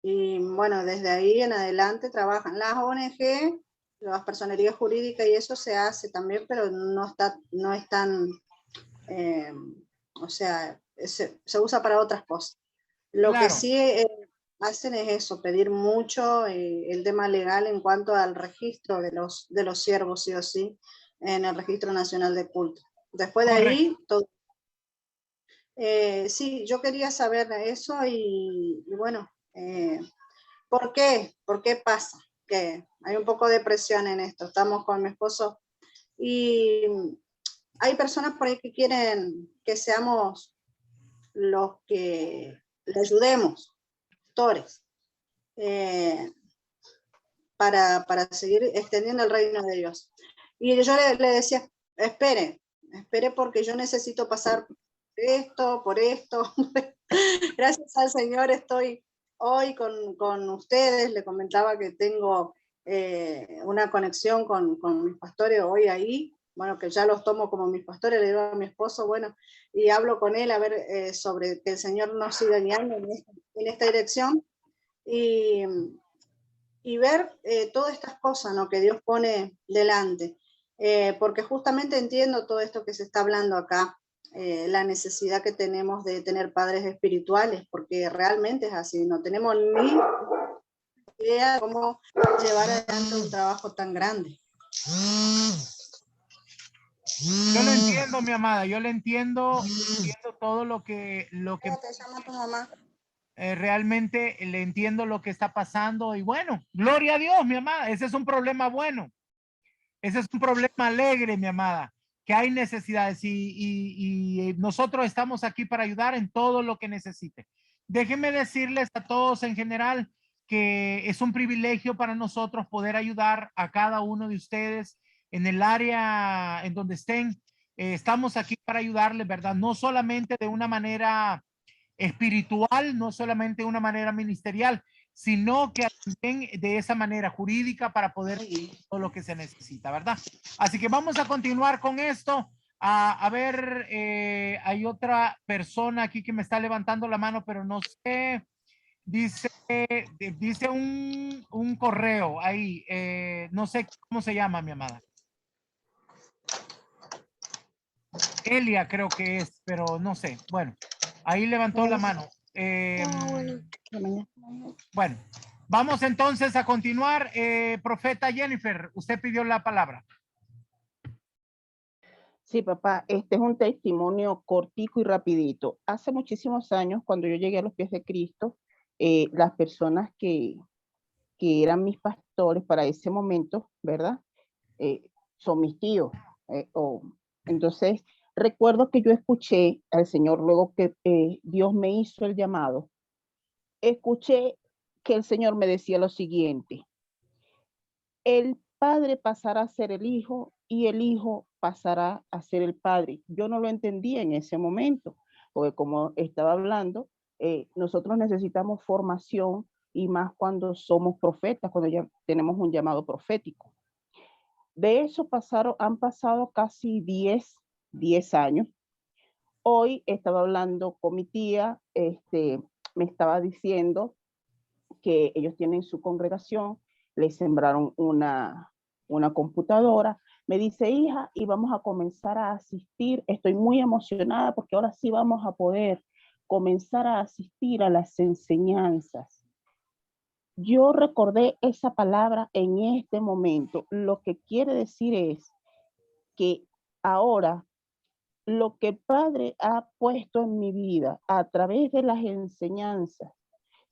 Y bueno, desde ahí en adelante trabajan las ONG, las personerías jurídicas y eso se hace también, pero no es tan, o sea, se usa para otras cosas. Lo que sí hacen es eso, pedir mucho el tema legal en cuanto al registro de los siervos, sí o sí, en el Registro Nacional de Cultos. Después de ahí, todo. Sí, yo quería saber eso y bueno, ¿por qué? ¿Por qué pasa? Que hay un poco de presión en esto. Estamos con mi esposo y hay personas por ahí que quieren que seamos los que le ayudemos, pastores, para seguir extendiendo el reino de Dios. Y yo le decía, espere porque yo necesito pasar por esto. Gracias al Señor estoy hoy con ustedes. Le comentaba que tengo una conexión con mis pastores hoy ahí, bueno, que ya los tomo como mis pastores, le digo a mi esposo, bueno, y hablo con él a ver sobre que el Señor nos siga guiando en esta dirección y ver todas estas cosas, ¿no?, que Dios pone delante, porque justamente entiendo todo esto que se está hablando acá, la necesidad que tenemos de tener padres espirituales, porque realmente es así, no tenemos ni idea de cómo llevar adelante un trabajo tan grande. Yo lo entiendo, mi amada, yo le entiendo todo lo que te llama tu mamá. Realmente le entiendo lo que está pasando y bueno, gloria a Dios, mi amada, ese es un problema bueno, ese es un problema alegre, mi amada, que hay necesidades y nosotros estamos aquí para ayudar en todo lo que necesite. Déjenme decirles a todos en general que es un privilegio para nosotros poder ayudar a cada uno de ustedes en el área en donde estén. Estamos aquí para ayudarles, ¿verdad? No solamente de una manera espiritual, no solamente de una manera ministerial, sino que también de esa manera jurídica para poder todo lo que se necesita, ¿verdad? Así que vamos a continuar con esto. A ver, hay otra persona aquí que me está levantando la mano, pero no sé. Dice un correo ahí. No sé cómo se llama, mi amada. Elia creo que es, pero no sé. Bueno, ahí levantó la mano. Bueno, vamos entonces a continuar. Profeta Jennifer, usted pidió la palabra. Sí, papá, este es un testimonio cortico y rapidito. Hace muchísimos años, cuando yo llegué a los pies de Cristo, las personas que eran mis pastores para ese momento, ¿verdad? Son mis tíos. Entonces, recuerdo que yo escuché al Señor luego que Dios me hizo el llamado. Escuché que el Señor me decía lo siguiente: el padre pasará a ser el hijo y el hijo pasará a ser el padre. Yo no lo entendía en ese momento, porque como estaba hablando, nosotros necesitamos formación y más cuando somos profetas, cuando ya tenemos un llamado profético. De eso han pasado casi 10 años. Hoy estaba hablando con mi tía, me estaba diciendo que ellos tienen su congregación, le sembraron una computadora. Me dice, hija, y vamos a comenzar a asistir. Estoy muy emocionada porque ahora sí vamos a poder comenzar a asistir a las enseñanzas. Yo recordé esa palabra en este momento. Lo que quiere decir es que ahora lo que el Padre ha puesto en mi vida a través de las enseñanzas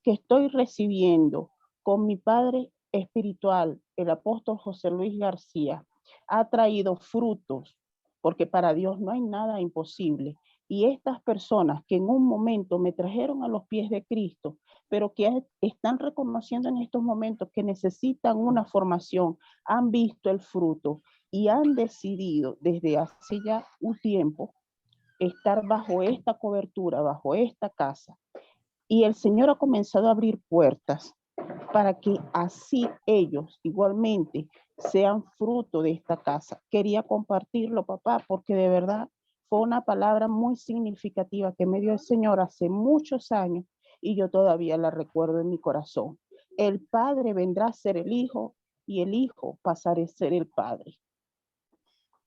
que estoy recibiendo con mi Padre espiritual, el apóstol José Luis García, ha traído frutos, porque para Dios no hay nada imposible. Y estas personas que en un momento me trajeron a los pies de Cristo, pero que están reconociendo en estos momentos que necesitan una formación, han visto el fruto y han decidido desde hace ya un tiempo estar bajo esta cobertura, bajo esta casa. Y el Señor ha comenzado a abrir puertas para que así ellos igualmente sean fruto de esta casa. Quería compartirlo, papá, porque de verdad fue una palabra muy significativa que me dio el Señor hace muchos años y yo todavía la recuerdo en mi corazón. El Padre vendrá a ser el Hijo y el Hijo pasará a ser el Padre.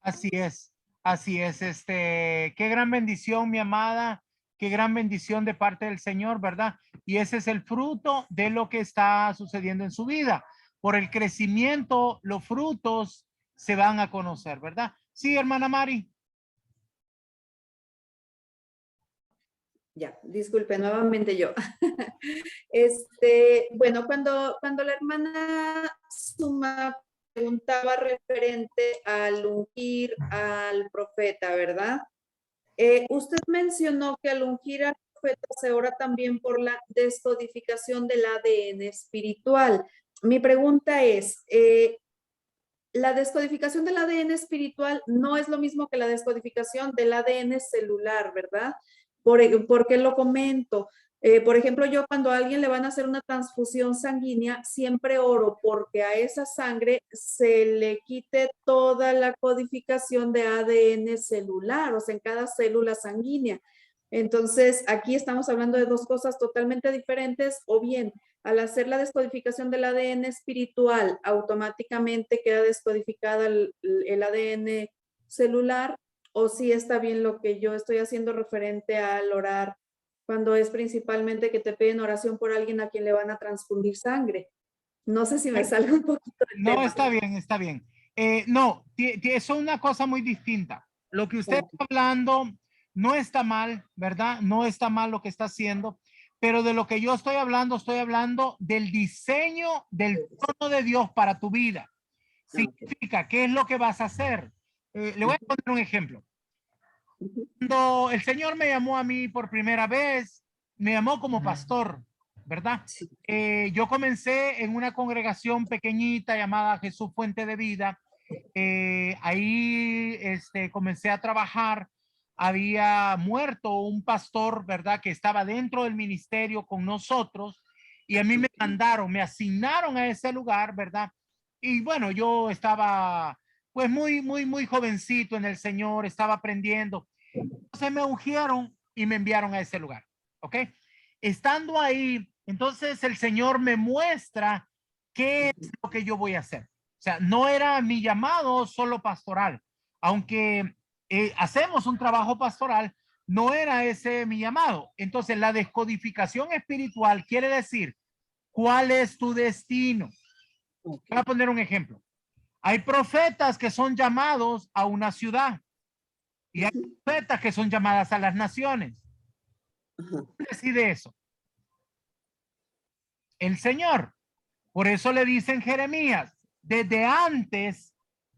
Así es, así es. Qué gran bendición, mi amada, qué gran bendición de parte del Señor, ¿verdad? Y ese es el fruto de lo que está sucediendo en su vida. Por el crecimiento, los frutos se van a conocer, ¿verdad? Sí, hermana Mari. Ya, disculpe, nuevamente yo. Bueno, cuando la hermana Suma preguntaba referente al ungir al profeta, ¿verdad? Usted mencionó que al ungir al profeta se ora también por la descodificación del ADN espiritual. Mi pregunta es, la descodificación del ADN espiritual no es lo mismo que la descodificación del ADN celular, ¿verdad? ¿Por qué lo comento? Por ejemplo, yo cuando a alguien le van a hacer una transfusión sanguínea, siempre oro porque a esa sangre se le quite toda la codificación de ADN celular, o sea, en cada célula sanguínea. Entonces, aquí estamos hablando de dos cosas totalmente diferentes, o bien, al hacer la descodificación del ADN espiritual, automáticamente queda descodificada el ADN celular, o si está bien lo que yo estoy haciendo referente al orar, cuando es principalmente que te piden oración por alguien a quien le van a transfundir sangre. No sé si me salga un poquito del tema. No, está bien, está bien. No, es una cosa muy distinta. Lo que usted está hablando no está mal, ¿verdad? No está mal lo que está haciendo, pero de lo que yo estoy hablando del diseño del trono de Dios para tu vida. Significa, ¿qué es lo que vas a hacer? Le voy a poner un ejemplo. Cuando el Señor me llamó a mí por primera vez, me llamó como pastor, ¿verdad? Yo comencé en una congregación pequeñita llamada Jesús Fuente de Vida. Ahí comencé a trabajar. Había muerto un pastor, ¿verdad? Que estaba dentro del ministerio con nosotros y a mí me mandaron, me asignaron a ese lugar, ¿verdad? Y bueno, yo estaba pues muy jovencito en el Señor, estaba aprendiendo. Entonces me ungieron y me enviaron a ese lugar, ¿ok? Estando ahí, entonces el Señor me muestra qué es lo que yo voy a hacer. O sea, no era mi llamado solo pastoral, aunque hacemos un trabajo pastoral, no era ese mi llamado. Entonces la descodificación espiritual quiere decir, ¿cuál es tu destino? Voy a poner un ejemplo. Hay profetas que son llamados a una ciudad y hay profetas que son llamadas a las naciones. ¿Quién decide eso? El Señor. Por eso le dice en Jeremías, desde antes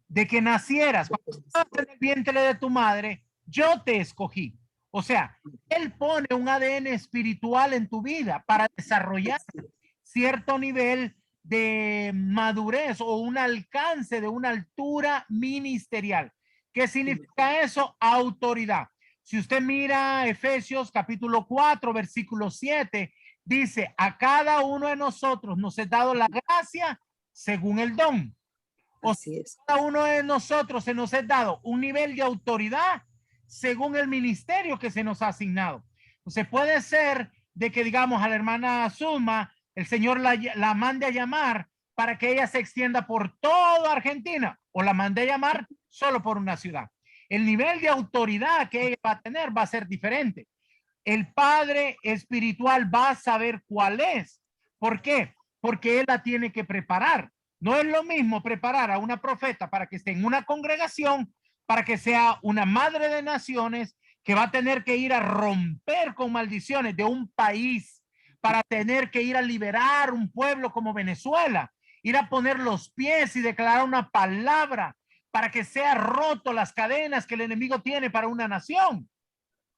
de que nacieras, cuando estabas en el vientre de tu madre, yo te escogí. O sea, Él pone un ADN espiritual en tu vida para desarrollar cierto nivel de madurez o un alcance de una altura ministerial. ¿Qué significa eso? Autoridad. Si usted mira Efesios capítulo 4, versículo 7, dice, a cada uno de nosotros nos es dado la gracia según el don. O sea, cada uno de nosotros se nos es dado un nivel de autoridad según el ministerio que se nos ha asignado. Entonces puede ser de que digamos a la hermana Suma, el Señor la mande a llamar para que ella se extienda por toda Argentina o la mande a llamar solo por una ciudad. El nivel de autoridad que ella va a tener va a ser diferente. El padre espiritual va a saber cuál es. ¿Por qué? Porque él la tiene que preparar. No es lo mismo preparar a una profeta para que esté en una congregación, para que sea una madre de naciones que va a tener que ir a romper con maldiciones de un país, para tener que ir a liberar un pueblo como Venezuela, ir a poner los pies y declarar una palabra para que sea roto las cadenas que el enemigo tiene para una nación.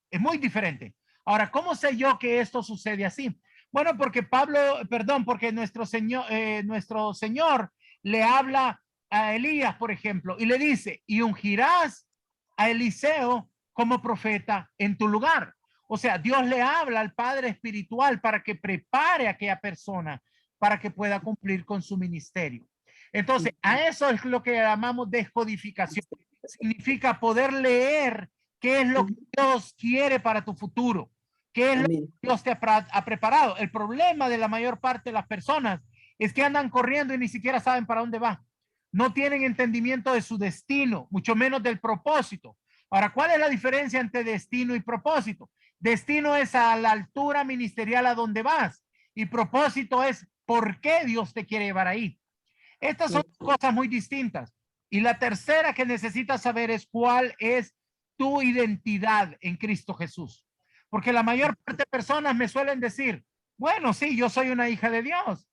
Es muy diferente. Ahora, ¿cómo sé yo que esto sucede así? Bueno, porque porque nuestro Señor le habla a Elías, por ejemplo, y le dice, y ungirás a Eliseo como profeta en tu lugar. O sea, Dios le habla al Padre espiritual para que prepare a aquella persona para que pueda cumplir con su ministerio. Entonces, a eso es lo que llamamos descodificación. Significa poder leer qué es lo que Dios quiere para tu futuro, qué es lo que Dios te ha preparado. El problema de la mayor parte de las personas es que andan corriendo y ni siquiera saben para dónde va. No tienen entendimiento de su destino, mucho menos del propósito. Ahora, ¿cuál es la diferencia entre destino y propósito? Destino es a la altura ministerial a donde vas y propósito es por qué Dios te quiere llevar ahí. Estas son cosas muy distintas. Y la tercera que necesitas saber es cuál es tu identidad en Cristo Jesús. Porque la mayor parte de personas me suelen decir, bueno, sí, yo soy una hija de Dios.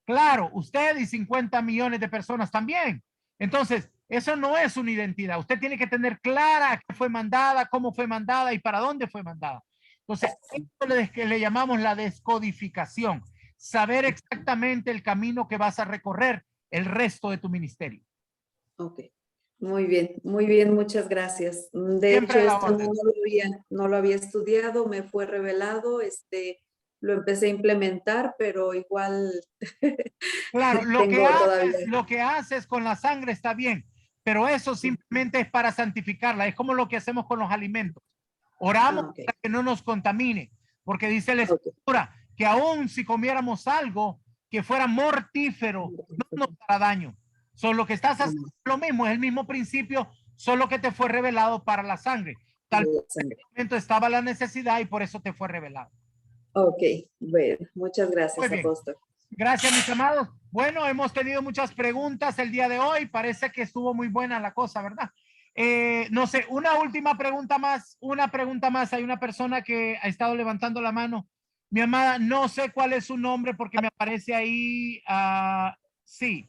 Claro, usted y 50 millones de personas también. Entonces, eso no es una identidad. Usted tiene que tener clara qué fue mandada, cómo fue mandada y para dónde fue mandada. Entonces, esto es que le llamamos la descodificación. Saber exactamente el camino que vas a recorrer el resto de tu ministerio. Ok, muy bien, muchas gracias. De hecho, no lo había estudiado, me fue revelado, lo empecé a implementar, pero igual claro, lo que haces con la sangre está bien, pero eso simplemente es para santificarla, es como lo que hacemos con los alimentos. Oramos para que no nos contamine, porque dice la Escritura que aún si comiéramos algo que fuera mortífero, no nos hará daño. Solo lo que estás haciendo lo mismo, es el mismo principio, solo que te fue revelado para la sangre. Tal momento estaba la necesidad y por eso te fue revelado. Ok, bueno, muchas gracias, apóstol. Gracias, mis amados. Bueno, hemos tenido muchas preguntas el día de hoy. Parece que estuvo muy buena la cosa, ¿verdad? No sé, una última pregunta más. Hay una persona que ha estado levantando la mano. Mi amada, no sé cuál es su nombre porque me aparece ahí. Sí.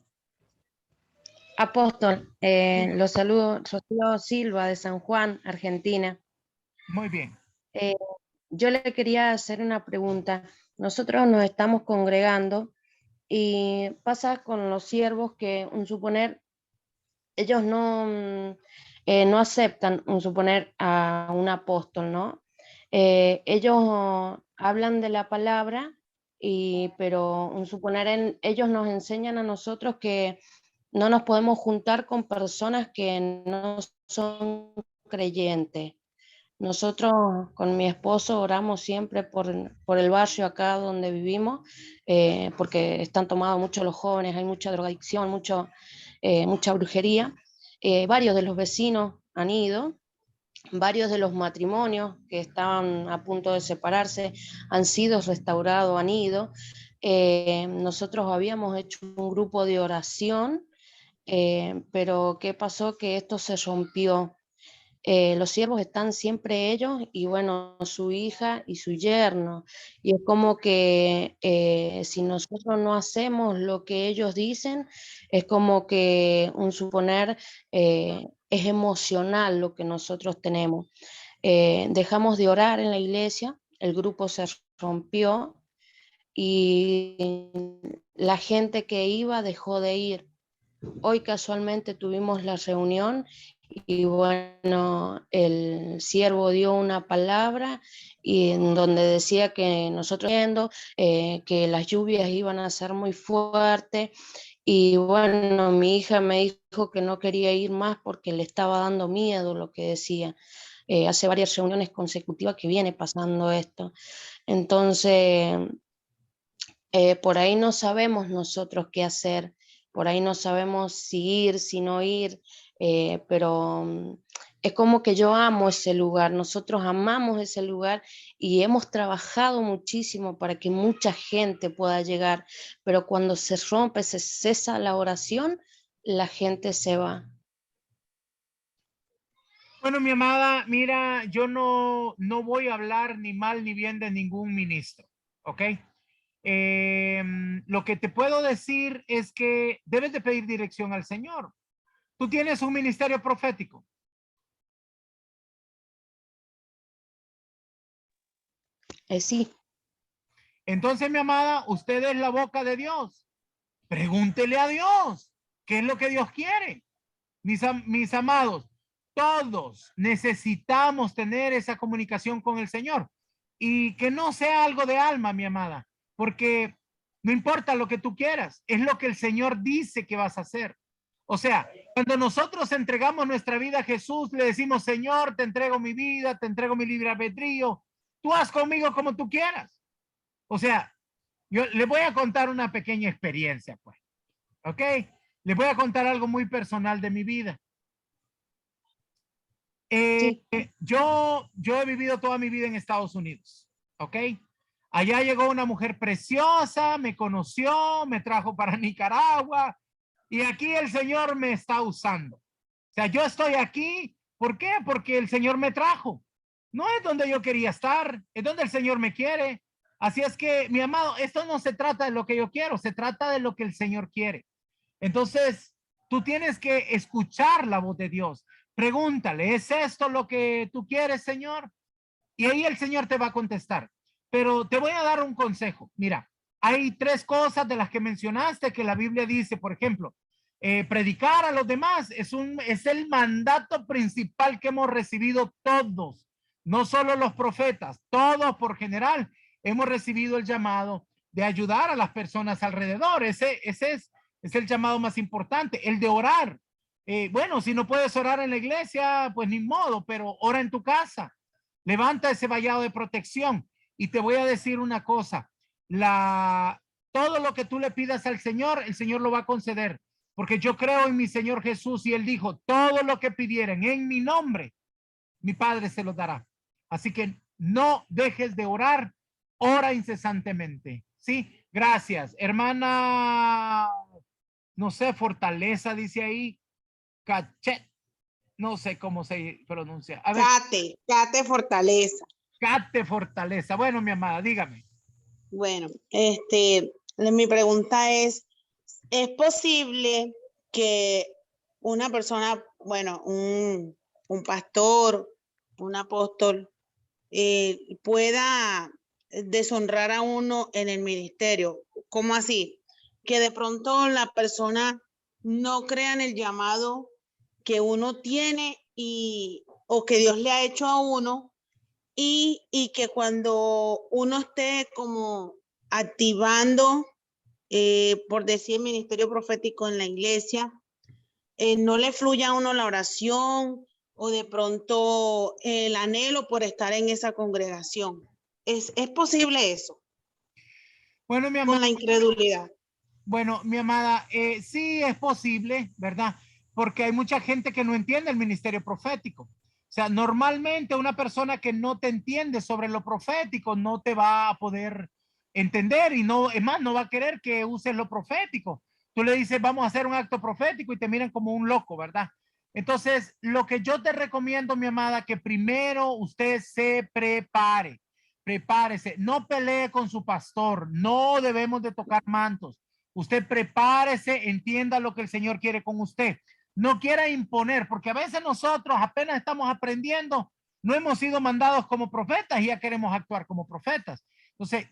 Apóstol, los saludo, Rocío Silva de San Juan, Argentina. Muy bien. Yo le quería hacer una pregunta. Nosotros nos estamos congregando y pasa con los siervos que, suponer, ellos no aceptan, suponer, a un apóstol, ¿no? Ellos hablan de la palabra, pero suponer, ellos nos enseñan a nosotros que no nos podemos juntar con personas que no son creyentes. Nosotros con mi esposo oramos siempre por el barrio acá donde vivimos, porque están tomados mucho los jóvenes, hay mucha drogadicción, mucha brujería. Varios de los vecinos han ido, varios de los matrimonios que estaban a punto de separarse han sido restaurados, han ido. Nosotros habíamos hecho un grupo de oración, pero ¿qué pasó? Que esto se rompió. Los siervos están siempre ellos y bueno, su hija y su yerno. Y es como que si nosotros no hacemos lo que ellos dicen, es como que suponer es emocional lo que nosotros tenemos. Dejamos de orar en la iglesia, el grupo se rompió y la gente que iba dejó de ir. Hoy casualmente tuvimos la reunión y bueno, el siervo dio una palabra y en donde decía que nosotros que las lluvias iban a ser muy fuertes y bueno, mi hija me dijo que no quería ir más porque le estaba dando miedo lo que decía. Hace varias reuniones consecutivas que viene pasando esto. Entonces, por ahí no sabemos nosotros qué hacer. Por ahí no sabemos si ir, si no ir, pero es como que yo amo ese lugar, nosotros amamos ese lugar y hemos trabajado muchísimo para que mucha gente pueda llegar, pero cuando se rompe, se cesa la oración, la gente se va. Bueno, mi amada, mira, yo no voy a hablar ni mal ni bien de ningún ministro, ¿ok? Lo que te puedo decir es que debes de pedir dirección al Señor. Tú tienes un ministerio profético. Sí. Entonces, mi amada, usted es la boca de Dios. Pregúntele a Dios qué es lo que Dios quiere. Mis amados, todos necesitamos tener esa comunicación con el Señor y que no sea algo de alma, mi amada, porque no importa lo que tú quieras, es lo que el Señor dice que vas a hacer. O sea, cuando nosotros entregamos nuestra vida a Jesús, le decimos, Señor, te entrego mi vida, te entrego mi libre albedrío, tú haz conmigo como tú quieras. O sea, yo le voy a contar una pequeña experiencia, pues, ¿ok? Les voy a contar algo muy personal de mi vida. Yo he vivido toda mi vida en Estados Unidos, ¿ok? Allá llegó una mujer preciosa, me conoció, me trajo para Nicaragua y aquí el Señor me está usando. O sea, yo estoy aquí, ¿por qué? Porque el Señor me trajo. No es donde yo quería estar, es donde el Señor me quiere. Así es que, mi amado, esto no se trata de lo que yo quiero, se trata de lo que el Señor quiere. Entonces, tú tienes que escuchar la voz de Dios. Pregúntale, ¿es esto lo que tú quieres, Señor? Y ahí el Señor te va a contestar. Pero te voy a dar un consejo. Mira, hay 3 cosas de las que mencionaste que la Biblia dice, por ejemplo, predicar a los demás es el mandato principal que hemos recibido todos, no solo los profetas, todos por general hemos recibido el llamado de ayudar a las personas alrededor. Ese es el llamado más importante, el de orar. Bueno, si no puedes orar en la iglesia, pues ni modo, pero ora en tu casa. Levanta ese vallado de protección. Y te voy a decir una cosa, todo lo que tú le pidas al Señor, el Señor lo va a conceder. Porque yo creo en mi Señor Jesús y Él dijo, todo lo que pidieran en mi nombre, mi Padre se lo dará. Así que no dejes de orar, ora incesantemente. Sí, gracias. Hermana, no sé, Fortaleza dice ahí, Cachet, no sé cómo se pronuncia. A ver. Cate Fortaleza. Cate Fortaleza. Bueno, mi amada, dígame. Bueno, mi pregunta es posible que una persona, bueno, un pastor, un apóstol, pueda deshonrar a uno en el ministerio? ¿Cómo así? Que de pronto la persona no crea en el llamado que uno tiene o que Dios le ha hecho a uno y que cuando uno esté como activando, por decir, el ministerio profético en la iglesia, no le fluya a uno la oración o de pronto el anhelo por estar en esa congregación. ¿Es posible eso? Bueno, mi amada. Con la incredulidad. Bueno, mi amada, sí es posible, ¿verdad? Porque hay mucha gente que no entiende el ministerio profético. O sea, normalmente una persona que no te entiende sobre lo profético no te va a poder entender y no, es más, no va a querer que uses lo profético. Tú le dices, vamos a hacer un acto profético y te miran como un loco, ¿verdad? Entonces, lo que yo te recomiendo, mi amada, que primero usted se prepare. Prepárese, no pelee con su pastor, no debemos de tocar mantos. Usted prepárese, entienda lo que el Señor quiere con usted. No quiera imponer, porque a veces nosotros apenas estamos aprendiendo, no hemos sido mandados como profetas y ya queremos actuar como profetas. Entonces,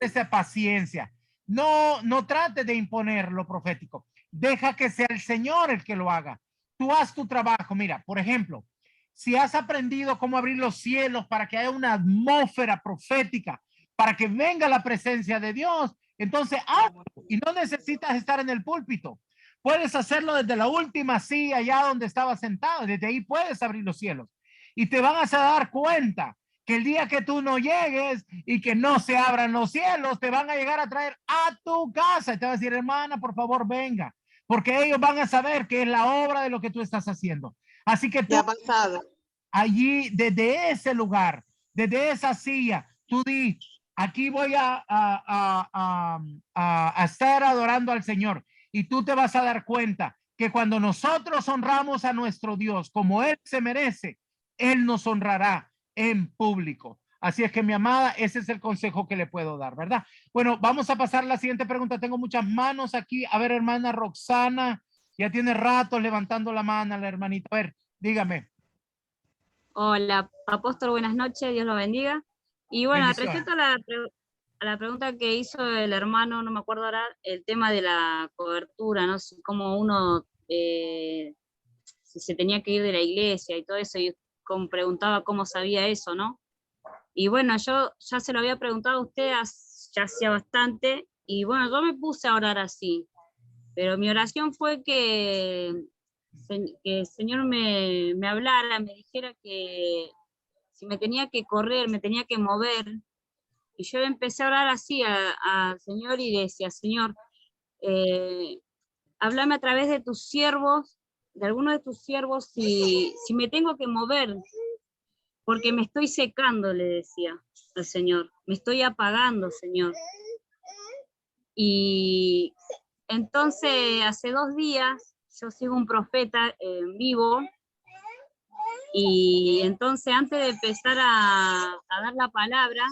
esa paciencia. No trate de imponer lo profético. Deja que sea el Señor el que lo haga. Tú haz tu trabajo. Mira, por ejemplo, si has aprendido cómo abrir los cielos para que haya una atmósfera profética, para que venga la presencia de Dios, entonces hazlo y no necesitas estar en el púlpito. Puedes hacerlo desde la última silla allá donde estaba sentado. Desde ahí puedes abrir los cielos. Y te van a dar cuenta que el día que tú no llegues y que no se abran los cielos, te van a llegar a traer a tu casa. Y te van a decir, hermana, por favor, venga. Porque ellos van a saber que es la obra de lo que tú estás haciendo. Así que tú, allí, desde ese lugar, desde esa silla, tú di, aquí voy a estar adorando al Señor. Y tú te vas a dar cuenta que cuando nosotros honramos a nuestro Dios como Él se merece, Él nos honrará en público. Así es que, mi amada, ese es el consejo que le puedo dar, ¿verdad? Bueno, vamos a pasar a la siguiente pregunta. Tengo muchas manos aquí. A ver, hermana Roxana, ya tiene rato levantando la mano la hermanita. A ver, dígame. Hola, apóstol, buenas noches, Dios lo bendiga. Y bueno, Bendiciones. respecto a la pregunta que hizo el hermano, no me acuerdo ahora, el tema de la cobertura, ¿no? Si cómo uno, si se tenía que ir de la iglesia y todo eso, y como preguntaba cómo sabía eso, ¿no? Y bueno, yo ya se lo había preguntado a usted ya hacía bastante, y bueno, yo me puse a orar así, pero mi oración fue que el Señor me hablara, me dijera que si me tenía que correr, me tenía que mover, y yo empecé a orar así al Señor y decía, Señor, háblame a través de tus siervos, de alguno de tus siervos, si me tengo que mover, porque me estoy secando, le decía al Señor, me estoy apagando, Señor. Y entonces hace 2 días yo sigo un profeta en vivo, y entonces antes de empezar a dar la palabra,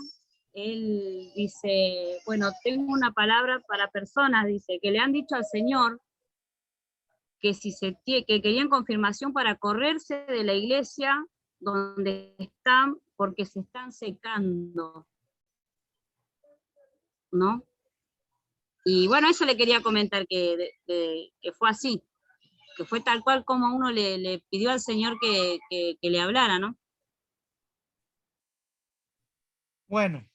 él dice, bueno, tengo una palabra para personas, dice, que le han dicho al Señor que si que querían confirmación para correrse de la iglesia donde están, porque se están secando, ¿no? Y bueno, eso le quería comentar, que fue así, que fue tal cual como uno le pidió al Señor que le hablara, ¿no? Bueno,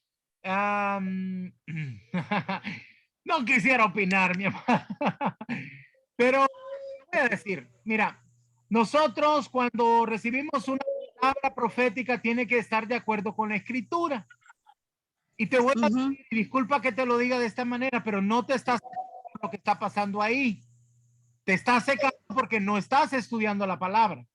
no quisiera opinar, mi amor, pero voy a decir, mira, nosotros cuando recibimos una palabra profética tiene que estar de acuerdo con la escritura. Y te voy a decir, disculpa que te lo diga de esta manera, pero no te estás secando lo que está pasando ahí. Te estás secando porque no estás estudiando la palabra.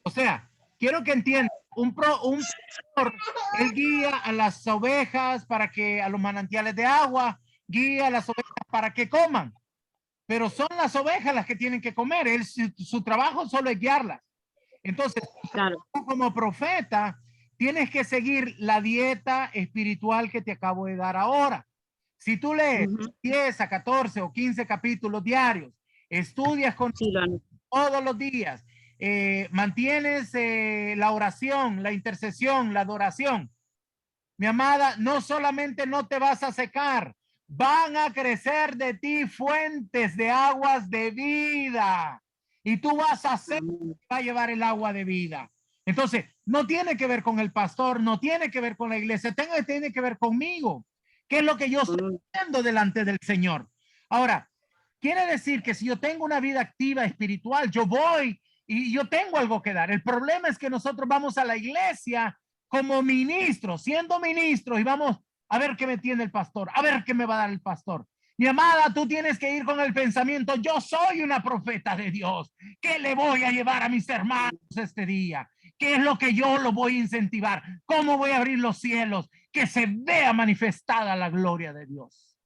O sea, quiero que entiendas, un pastor, él guía a las ovejas para que, a los manantiales de agua, guía a las ovejas para que coman. Pero son las ovejas las que tienen que comer. Él, su trabajo solo es guiarlas. Entonces, claro, tú como profeta tienes que seguir la dieta espiritual que te acabo de dar ahora. Si tú lees 10 a 14 o 15 capítulos diarios, estudias con todos los días, mantienes la oración, la intercesión, la adoración, mi amada, no solamente no te vas a secar, van a crecer de ti fuentes de aguas de vida. Y tú vas a ser el que va a llevar el agua de vida. Entonces, no tiene que ver con el pastor, no tiene que ver con la iglesia, tiene que ver conmigo. ¿Qué es lo que yo estoy haciendo delante del Señor? Ahora, quiere decir que si yo tengo una vida activa espiritual, yo voy y yo tengo algo que dar. El problema es que nosotros vamos a la iglesia como ministros, siendo ministros, y vamos a ver qué me tiene el pastor, a ver qué me va a dar el pastor. Mi amada, tú tienes que ir con el pensamiento, yo soy una profeta de Dios. ¿Qué le voy a llevar a mis hermanos este día? ¿Qué es lo que yo lo voy a incentivar? ¿Cómo voy a abrir los cielos? Que se vea manifestada la gloria de Dios.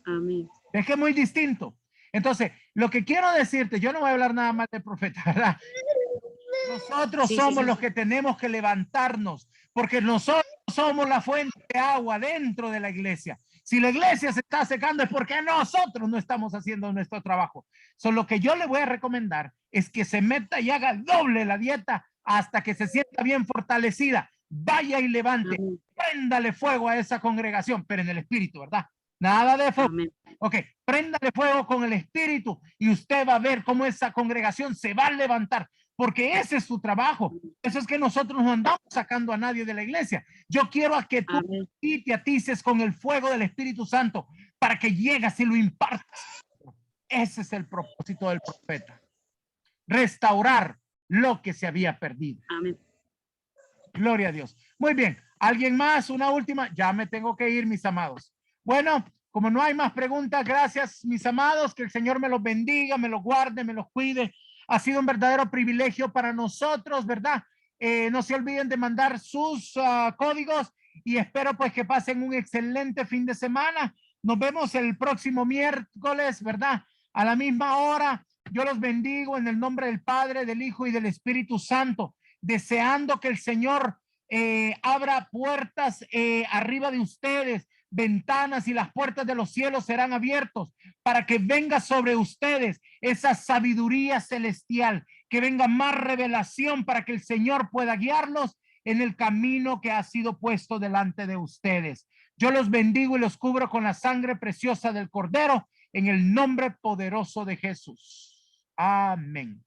Amén. Es que es muy distinto. Entonces, lo que quiero decirte, yo no voy a hablar nada más de profeta, ¿verdad? Nosotros somos los que tenemos que levantarnos, porque nosotros somos la fuente de agua dentro de la iglesia. Si la iglesia se está secando es porque nosotros no estamos haciendo nuestro trabajo. Lo que yo le voy a recomendar es que se meta y haga doble la dieta hasta que se sienta bien fortalecida. Vaya y levante, préndale fuego a esa congregación, pero en el espíritu, ¿verdad? Nada de fuego. Ok, préndale fuego con el espíritu y usted va a ver cómo esa congregación se va a levantar, porque ese es su trabajo. Eso es que nosotros no andamos sacando a nadie de la iglesia. Yo quiero a que tú te atices con el fuego del Espíritu Santo para que llegas y lo impartas. Ese es el propósito del profeta. Restaurar lo que se había perdido. Amén. Gloria a Dios. Muy bien. ¿Alguien más? Una última. Ya me tengo que ir, mis amados. Bueno, como no hay más preguntas, gracias, mis amados. Que el Señor me los bendiga, me los guarde, me los cuide. Ha sido un verdadero privilegio para nosotros, ¿verdad? No se olviden de mandar sus códigos y espero pues que pasen un excelente fin de semana. Nos vemos el próximo miércoles, ¿verdad? A la misma hora. Yo los bendigo en el nombre del Padre, del Hijo y del Espíritu Santo, deseando que el Señor abra puertas arriba de ustedes, ventanas, y las puertas de los cielos serán abiertos para que venga sobre ustedes esa sabiduría celestial, que venga más revelación para que el Señor pueda guiarlos en el camino que ha sido puesto delante de ustedes. Yo los bendigo y los cubro con la sangre preciosa del Cordero en el nombre poderoso de Jesús. Amén.